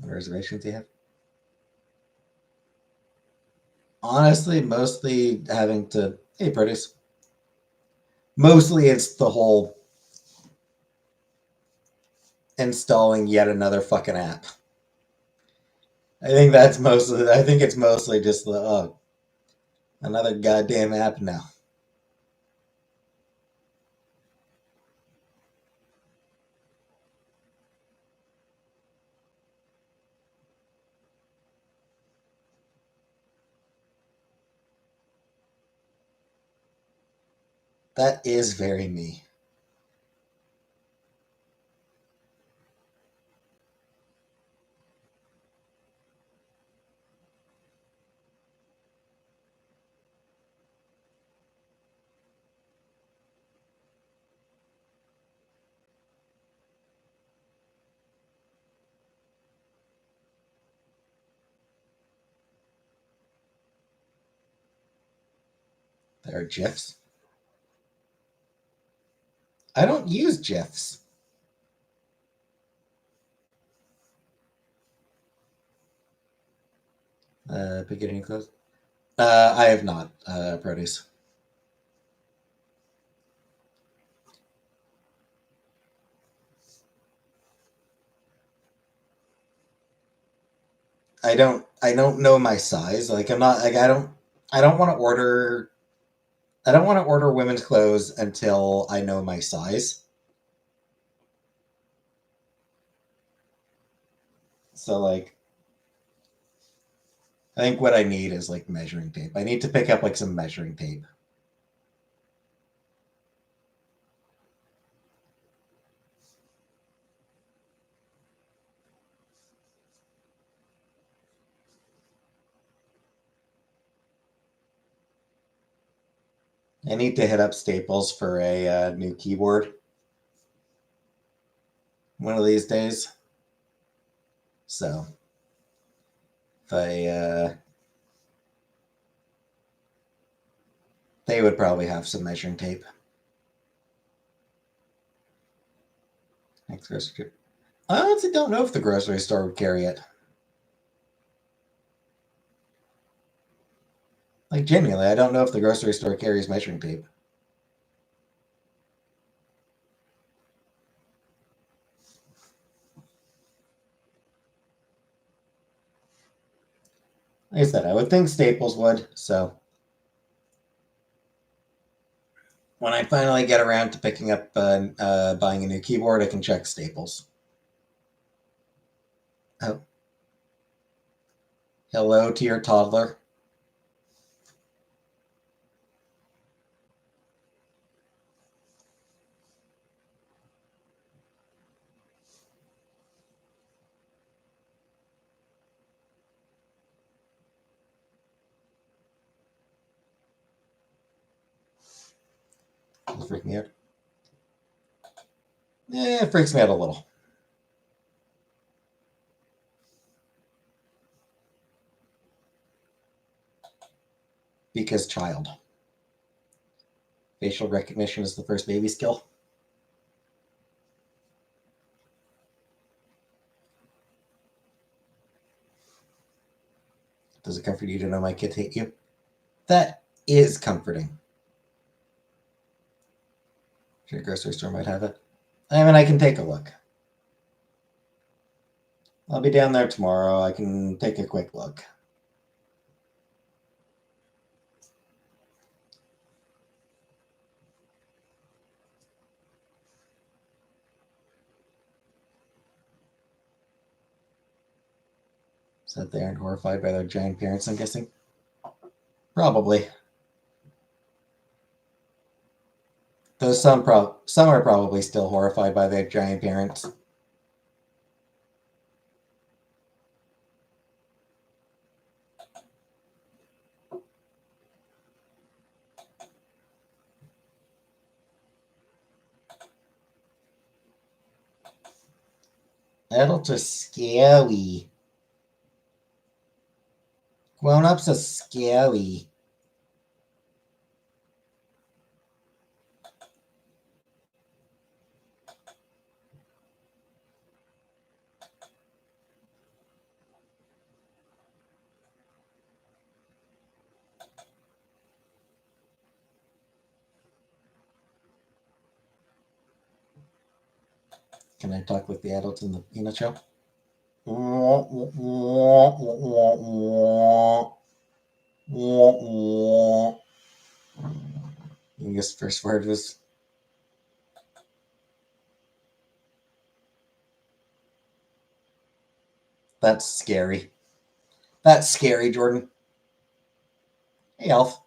What reservations do you have? Honestly, mostly having to. Hey, produce. Mostly it's the whole installing yet another fucking app. I think that's mostly. I think it's mostly just the another goddamn app now. That is very me. There are GIFs. I don't use GIFs. Beginning close. I have not, produce. I don't know my size. Like I'm not like I don't want to order I don't want to order women's clothes until I know my size. So like I think what I need is like measuring tape. I need to pick up like some measuring tape. I need to hit up Staples for a new keyboard one of these days. So if they would probably have some measuring tape. Next grocery. I honestly don't know if the grocery store would carry it. Like genuinely, I don't know if the grocery store carries measuring tape. Like I said, I would think Staples would. So when I finally get around to picking up buying a new keyboard, I can check Staples. Oh, hello to your toddler. Does it freak me out? It freaks me out a little. Because child. Facial recognition is the first baby skill. Does it comfort you to know my kids hate you? That is comforting. Sure, grocery store might have it. I mean, I can take a look. I'll be down there tomorrow. I can take a quick look. So that they aren't horrified by their giant parents, I'm guessing? Probably. Though some are probably still horrified by their giant parents. Adults are scary. Grown-ups are scary. Can I talk like the adults in the Peanut Show? I guess the first word was... That's scary. That's scary, Jordan. Hey, Elf.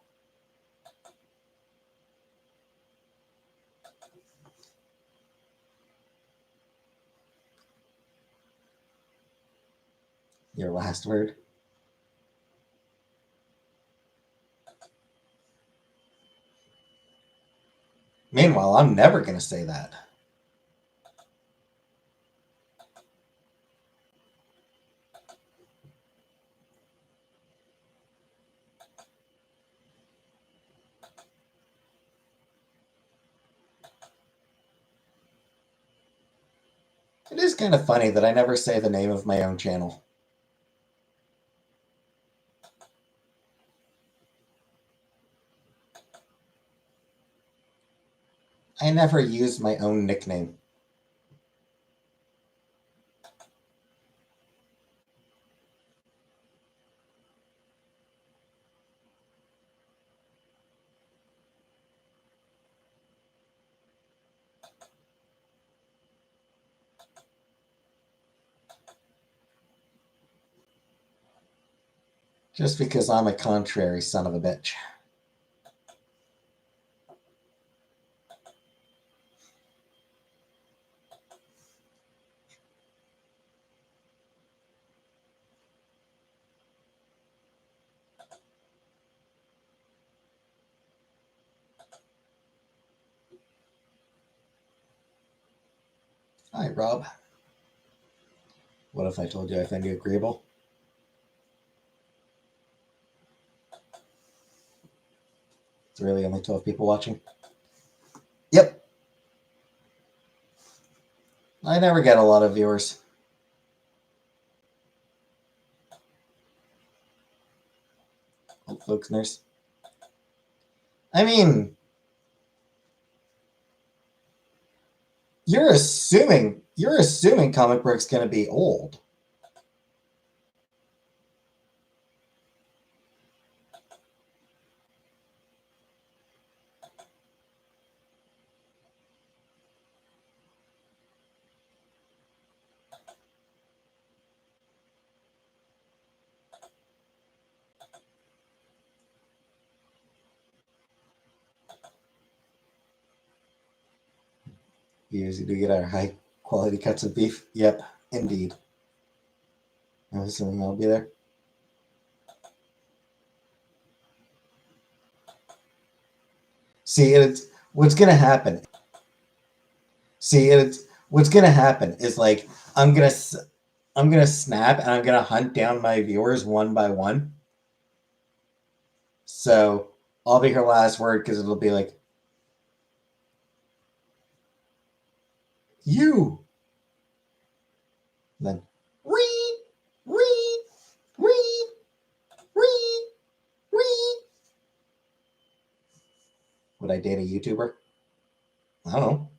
Your last word. Meanwhile, I'm never going to say that. It is kind of funny that I never say the name of my own channel. I never use my own nickname. Just because I'm a contrary son of a bitch. Hi, Rob. What if I told you I find you agreeable? It's really only 12 people watching. Yep. I never get a lot of viewers. Old folks nurse. I mean, you're assuming comic book's going to be old. We usually do get our high quality cuts of beef. Yep, indeed. I'm assuming I'll be there. See, it's what's gonna happen. What's gonna happen is like I'm gonna snap and I'm gonna hunt down my viewers one by one. So I'll be her last word because it'll be like you. Then read, read, read, Would I date a YouTuber? I don't know.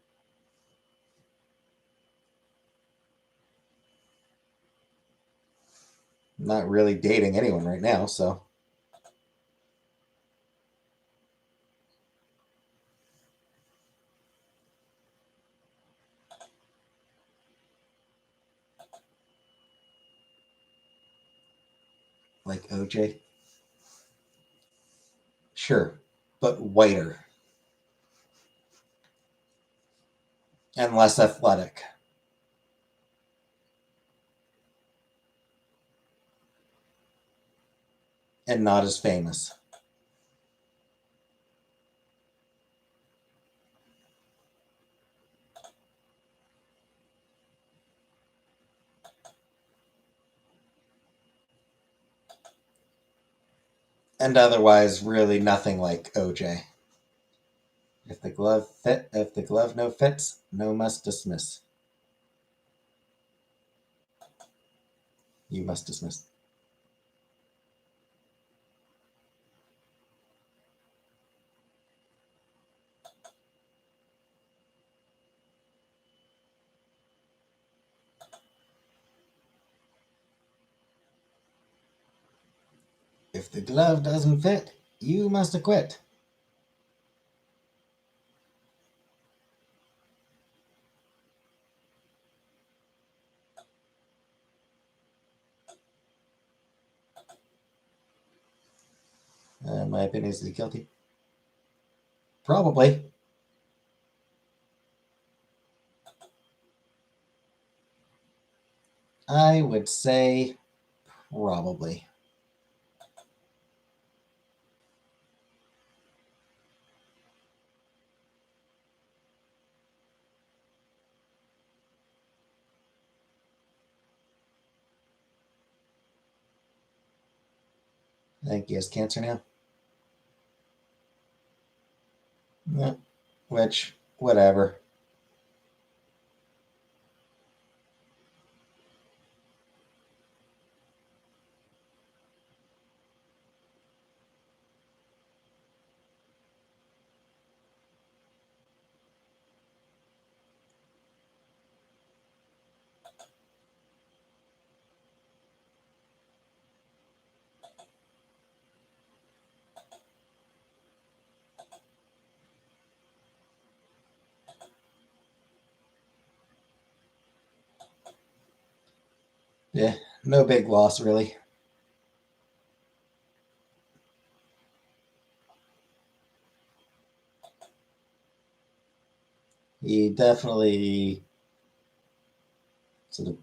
I'm not really dating anyone right now, so. Like OJ? Sure, but whiter and less athletic. And not as famous. And otherwise, really nothing like OJ. If the glove no fits, no must dismiss. You must dismiss. If the glove doesn't fit, you must acquit. My opinion is he's guilty. Probably. I would say probably. I think he has cancer now. Yeah. Which, whatever. Yeah, no big loss, really. He definitely sort of.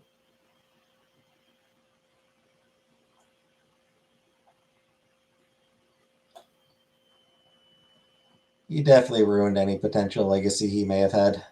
He definitely ruined any potential legacy he may have had.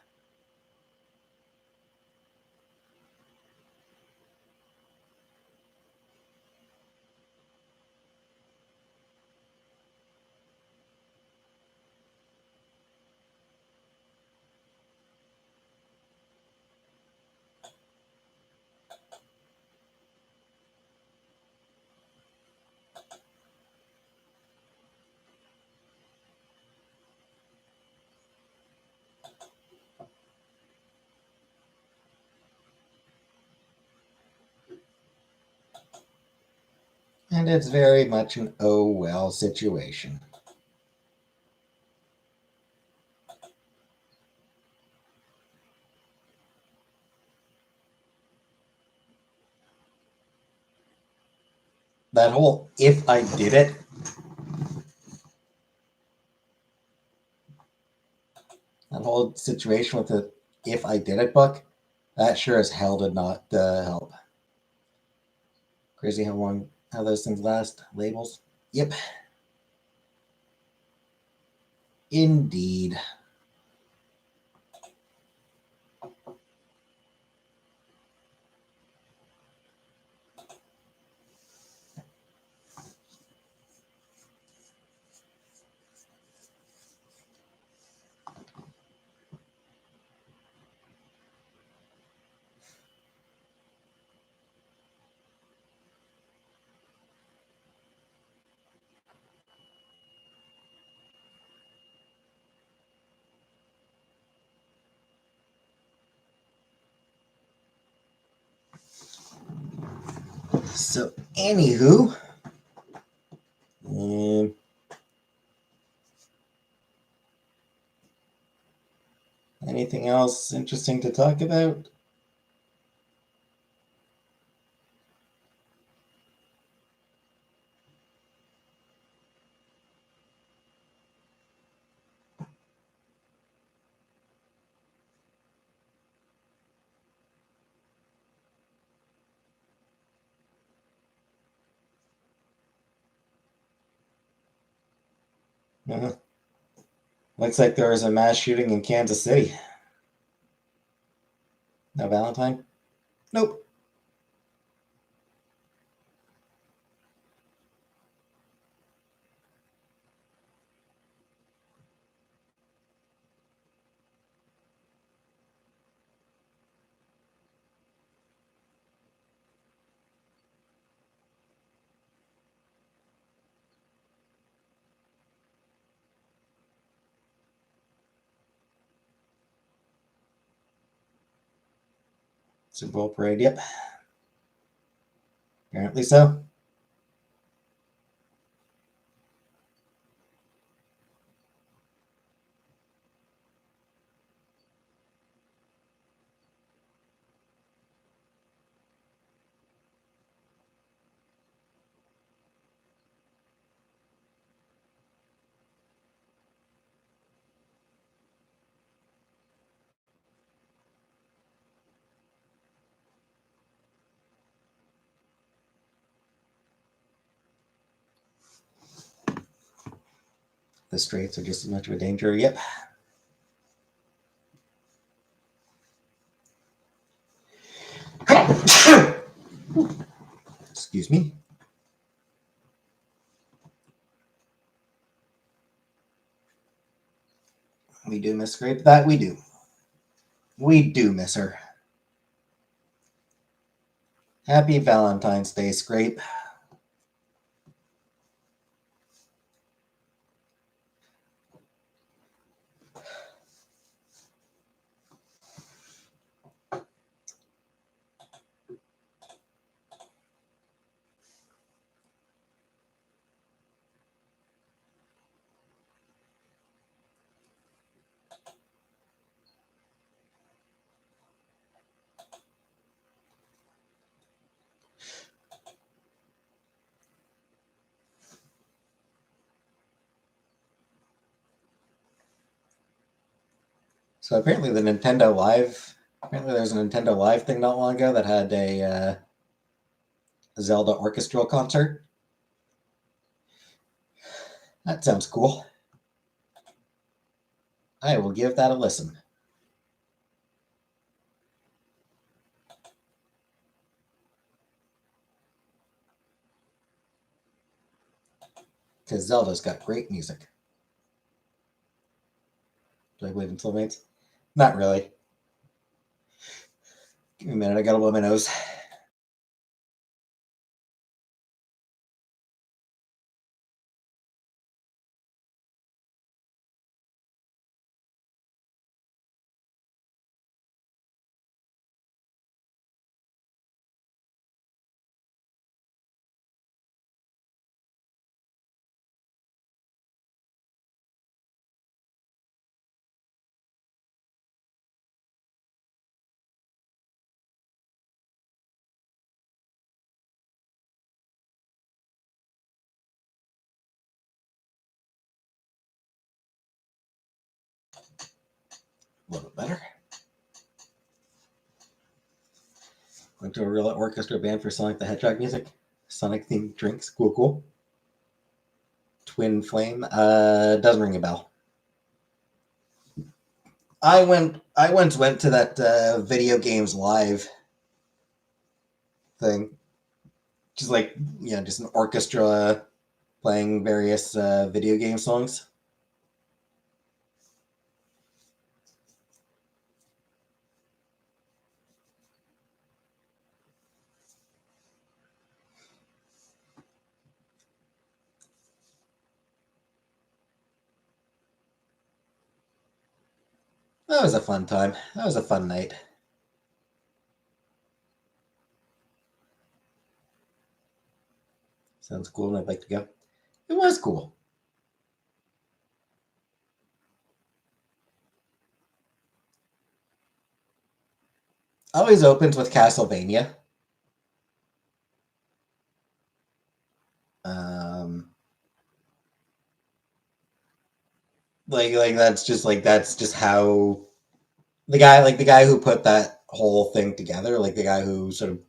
And it's very much an oh well situation. That whole if I did it, that whole situation with the if I did it book, that sure as hell did not help. Crazy how those things last. Labels. Yep, indeed. So, anywho, anything else interesting to talk about? Looks like there was a mass shooting in Kansas City. No Valentine? Nope. Super Bowl parade, yep. Apparently so. The Straits are just as much of a danger, yep. Excuse me. We do miss Grape. That we do. We do miss her. Happy Valentine's Day, Scrape. So apparently there's a Nintendo Live thing not long ago that had a Zelda orchestral concert. That sounds cool. I will give that a listen. Because Zelda's got great music. Do I believe in soulmates? Not really. Give me a minute, I gotta blow my nose. A little bit better. Went to a real orchestra band for Sonic the Hedgehog music. Sonic themed drinks. Cool, cool. Twin Flame. Doesn't ring a bell. I once went to that video games live thing. Just like, just an orchestra playing various video game songs. That was a fun time. That was a fun night. Sounds cool, and I'd like to go. It was cool. Always opens with Castlevania. Um, that's just how the guy who put that whole thing together, like the guy who sort of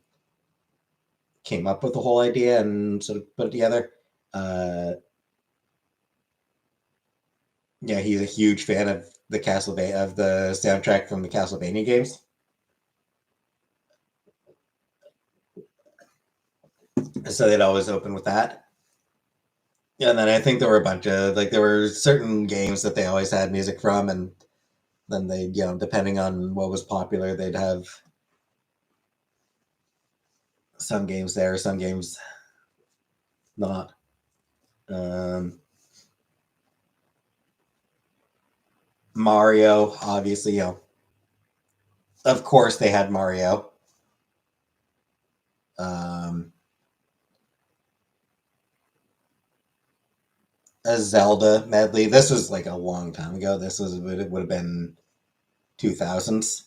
came up with the whole idea and sort of put it together. Uh, yeah, he's a huge fan of the soundtrack from the Castlevania games. So they'd always open with that. Yeah, and then I think there were a bunch of there were certain games that they always had music from, and then they depending on what was popular, they'd have some games there, some games not. Um, Mario, obviously, of course they had Mario. Um, a Zelda medley. This was like a long time ago. It would have been 2000s.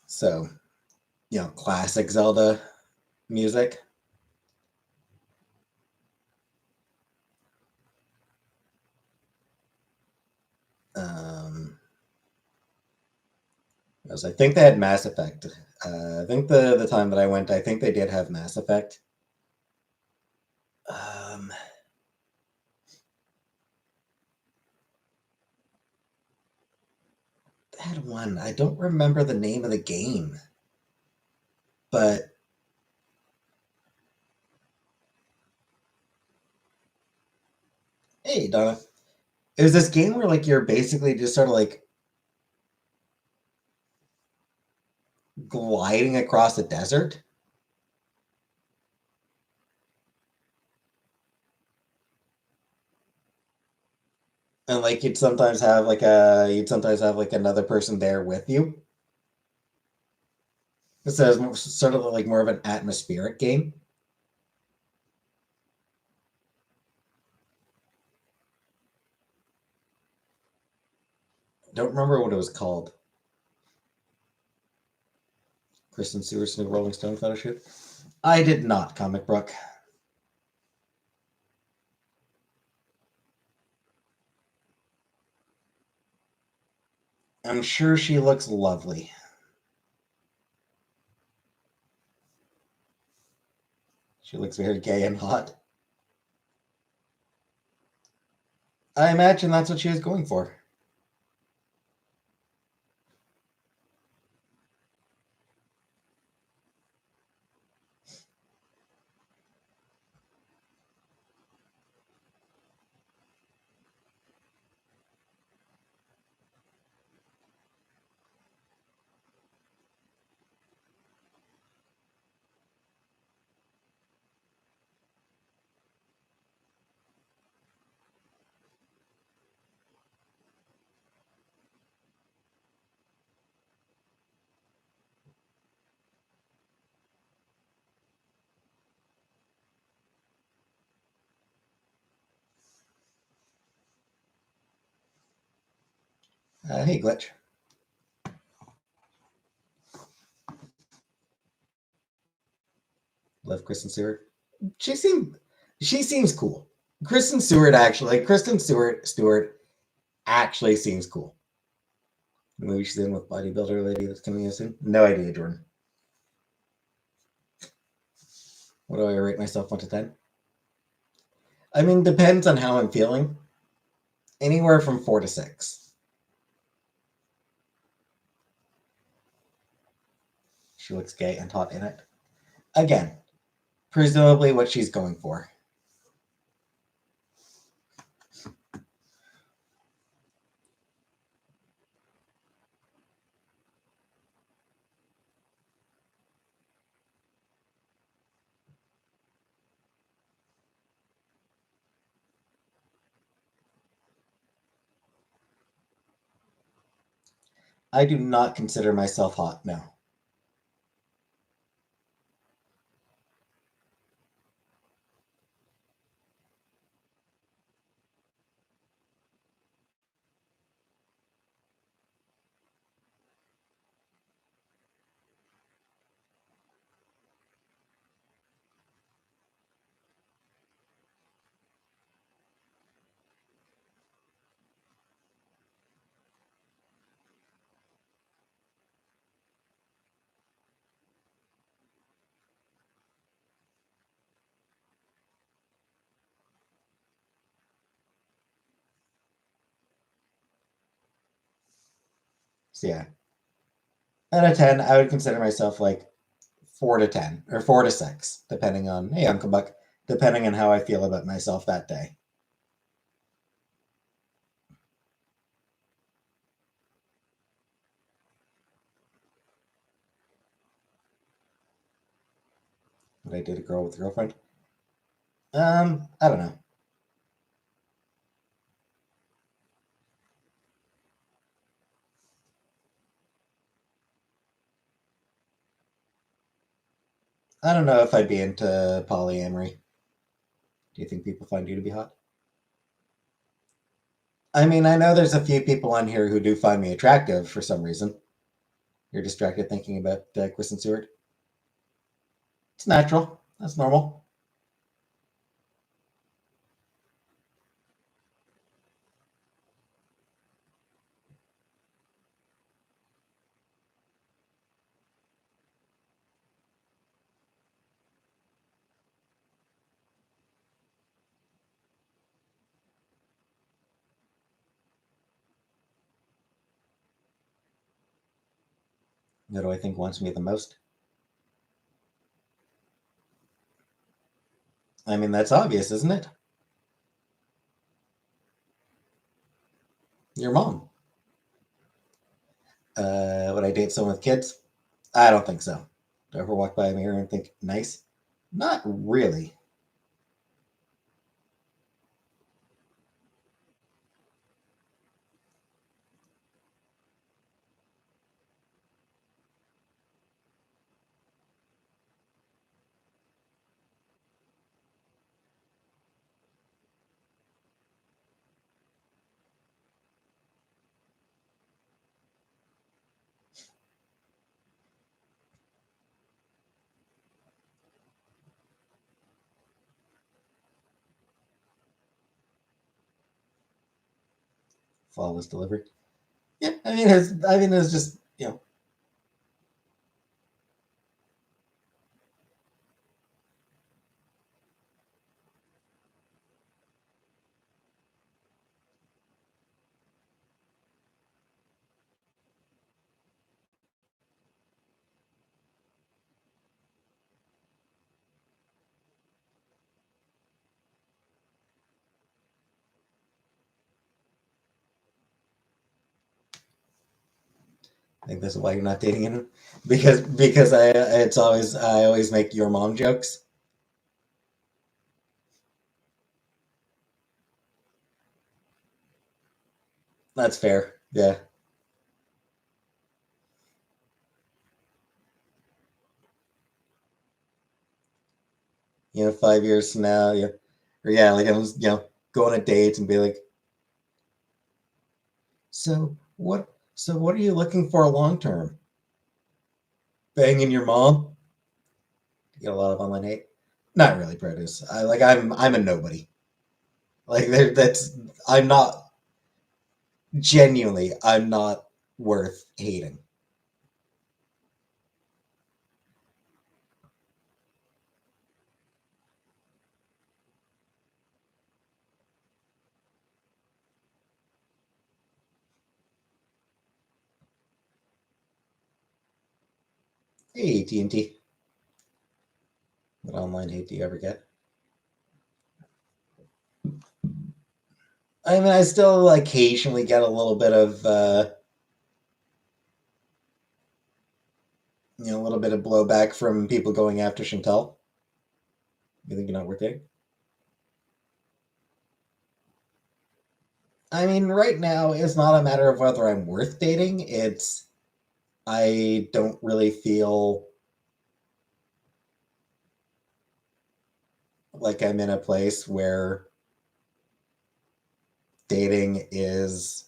So, classic Zelda music. Um, I think they had Mass Effect. I think the time that I went, I think they did have Mass Effect. Um, they had one. I don't remember the name of the game, but hey, Donna, it was this game where you're basically just sort of gliding across a desert. And you'd sometimes have another person there with you. So it's sort of more of an atmospheric game. Don't remember what it was called. Kristen Stewart's new Rolling Stone photo shoot. I did not, comic book. I'm sure she looks lovely. She looks very gay and hot. I imagine that's what she was going for. Hey, Glitch. Love Kristen Stewart. She seemed she seems cool. Kristen Stewart actually seems cool. The movie she's in with bodybuilder lady that's coming out soon. No idea, Jordan. What do I rate myself 1 to 10? I mean, depends on how I'm feeling. Anywhere from 4 to 6. She looks gay and hot in it. Again, presumably what she's going for. I do not consider myself hot, no. So yeah, out of 10, I would consider myself like 4 to 10 or 4 to 6, depending on, hey, Uncle Buck, depending on how I feel about myself that day. Would I date a girl with a girlfriend? I don't know. I don't know if I'd be into polyamory. Do you think people find you to be hot? I mean, I know there's a few people on here who do find me attractive for some reason. You're distracted thinking about Kristen Stewart. It's natural. That's normal. Who do I think wants me the most? I mean, that's obvious, isn't it? Your mom. Would I date someone with kids? I don't think so. Do I ever walk by a mirror and think, nice? Not really. Flawless delivery. Yeah, I mean, it's just I think that's why you're not dating him because I always make your mom jokes. That's fair. Yeah, 5 years from now, yeah, or yeah, like I was, go on a date and be like, so what are you looking for long term? Banging your mom? You get a lot of online hate. Not really produce. I'm a nobody. Like that's I'm not genuinely I'm not worth hating. Hey TNT, what online hate do you ever get? I mean, I still occasionally get a little bit of a little bit of blowback from people going after Chantel. You think you're not worth dating? I mean, right now it's not a matter of whether I'm worth dating. It's I don't really feel like I'm in a place where dating is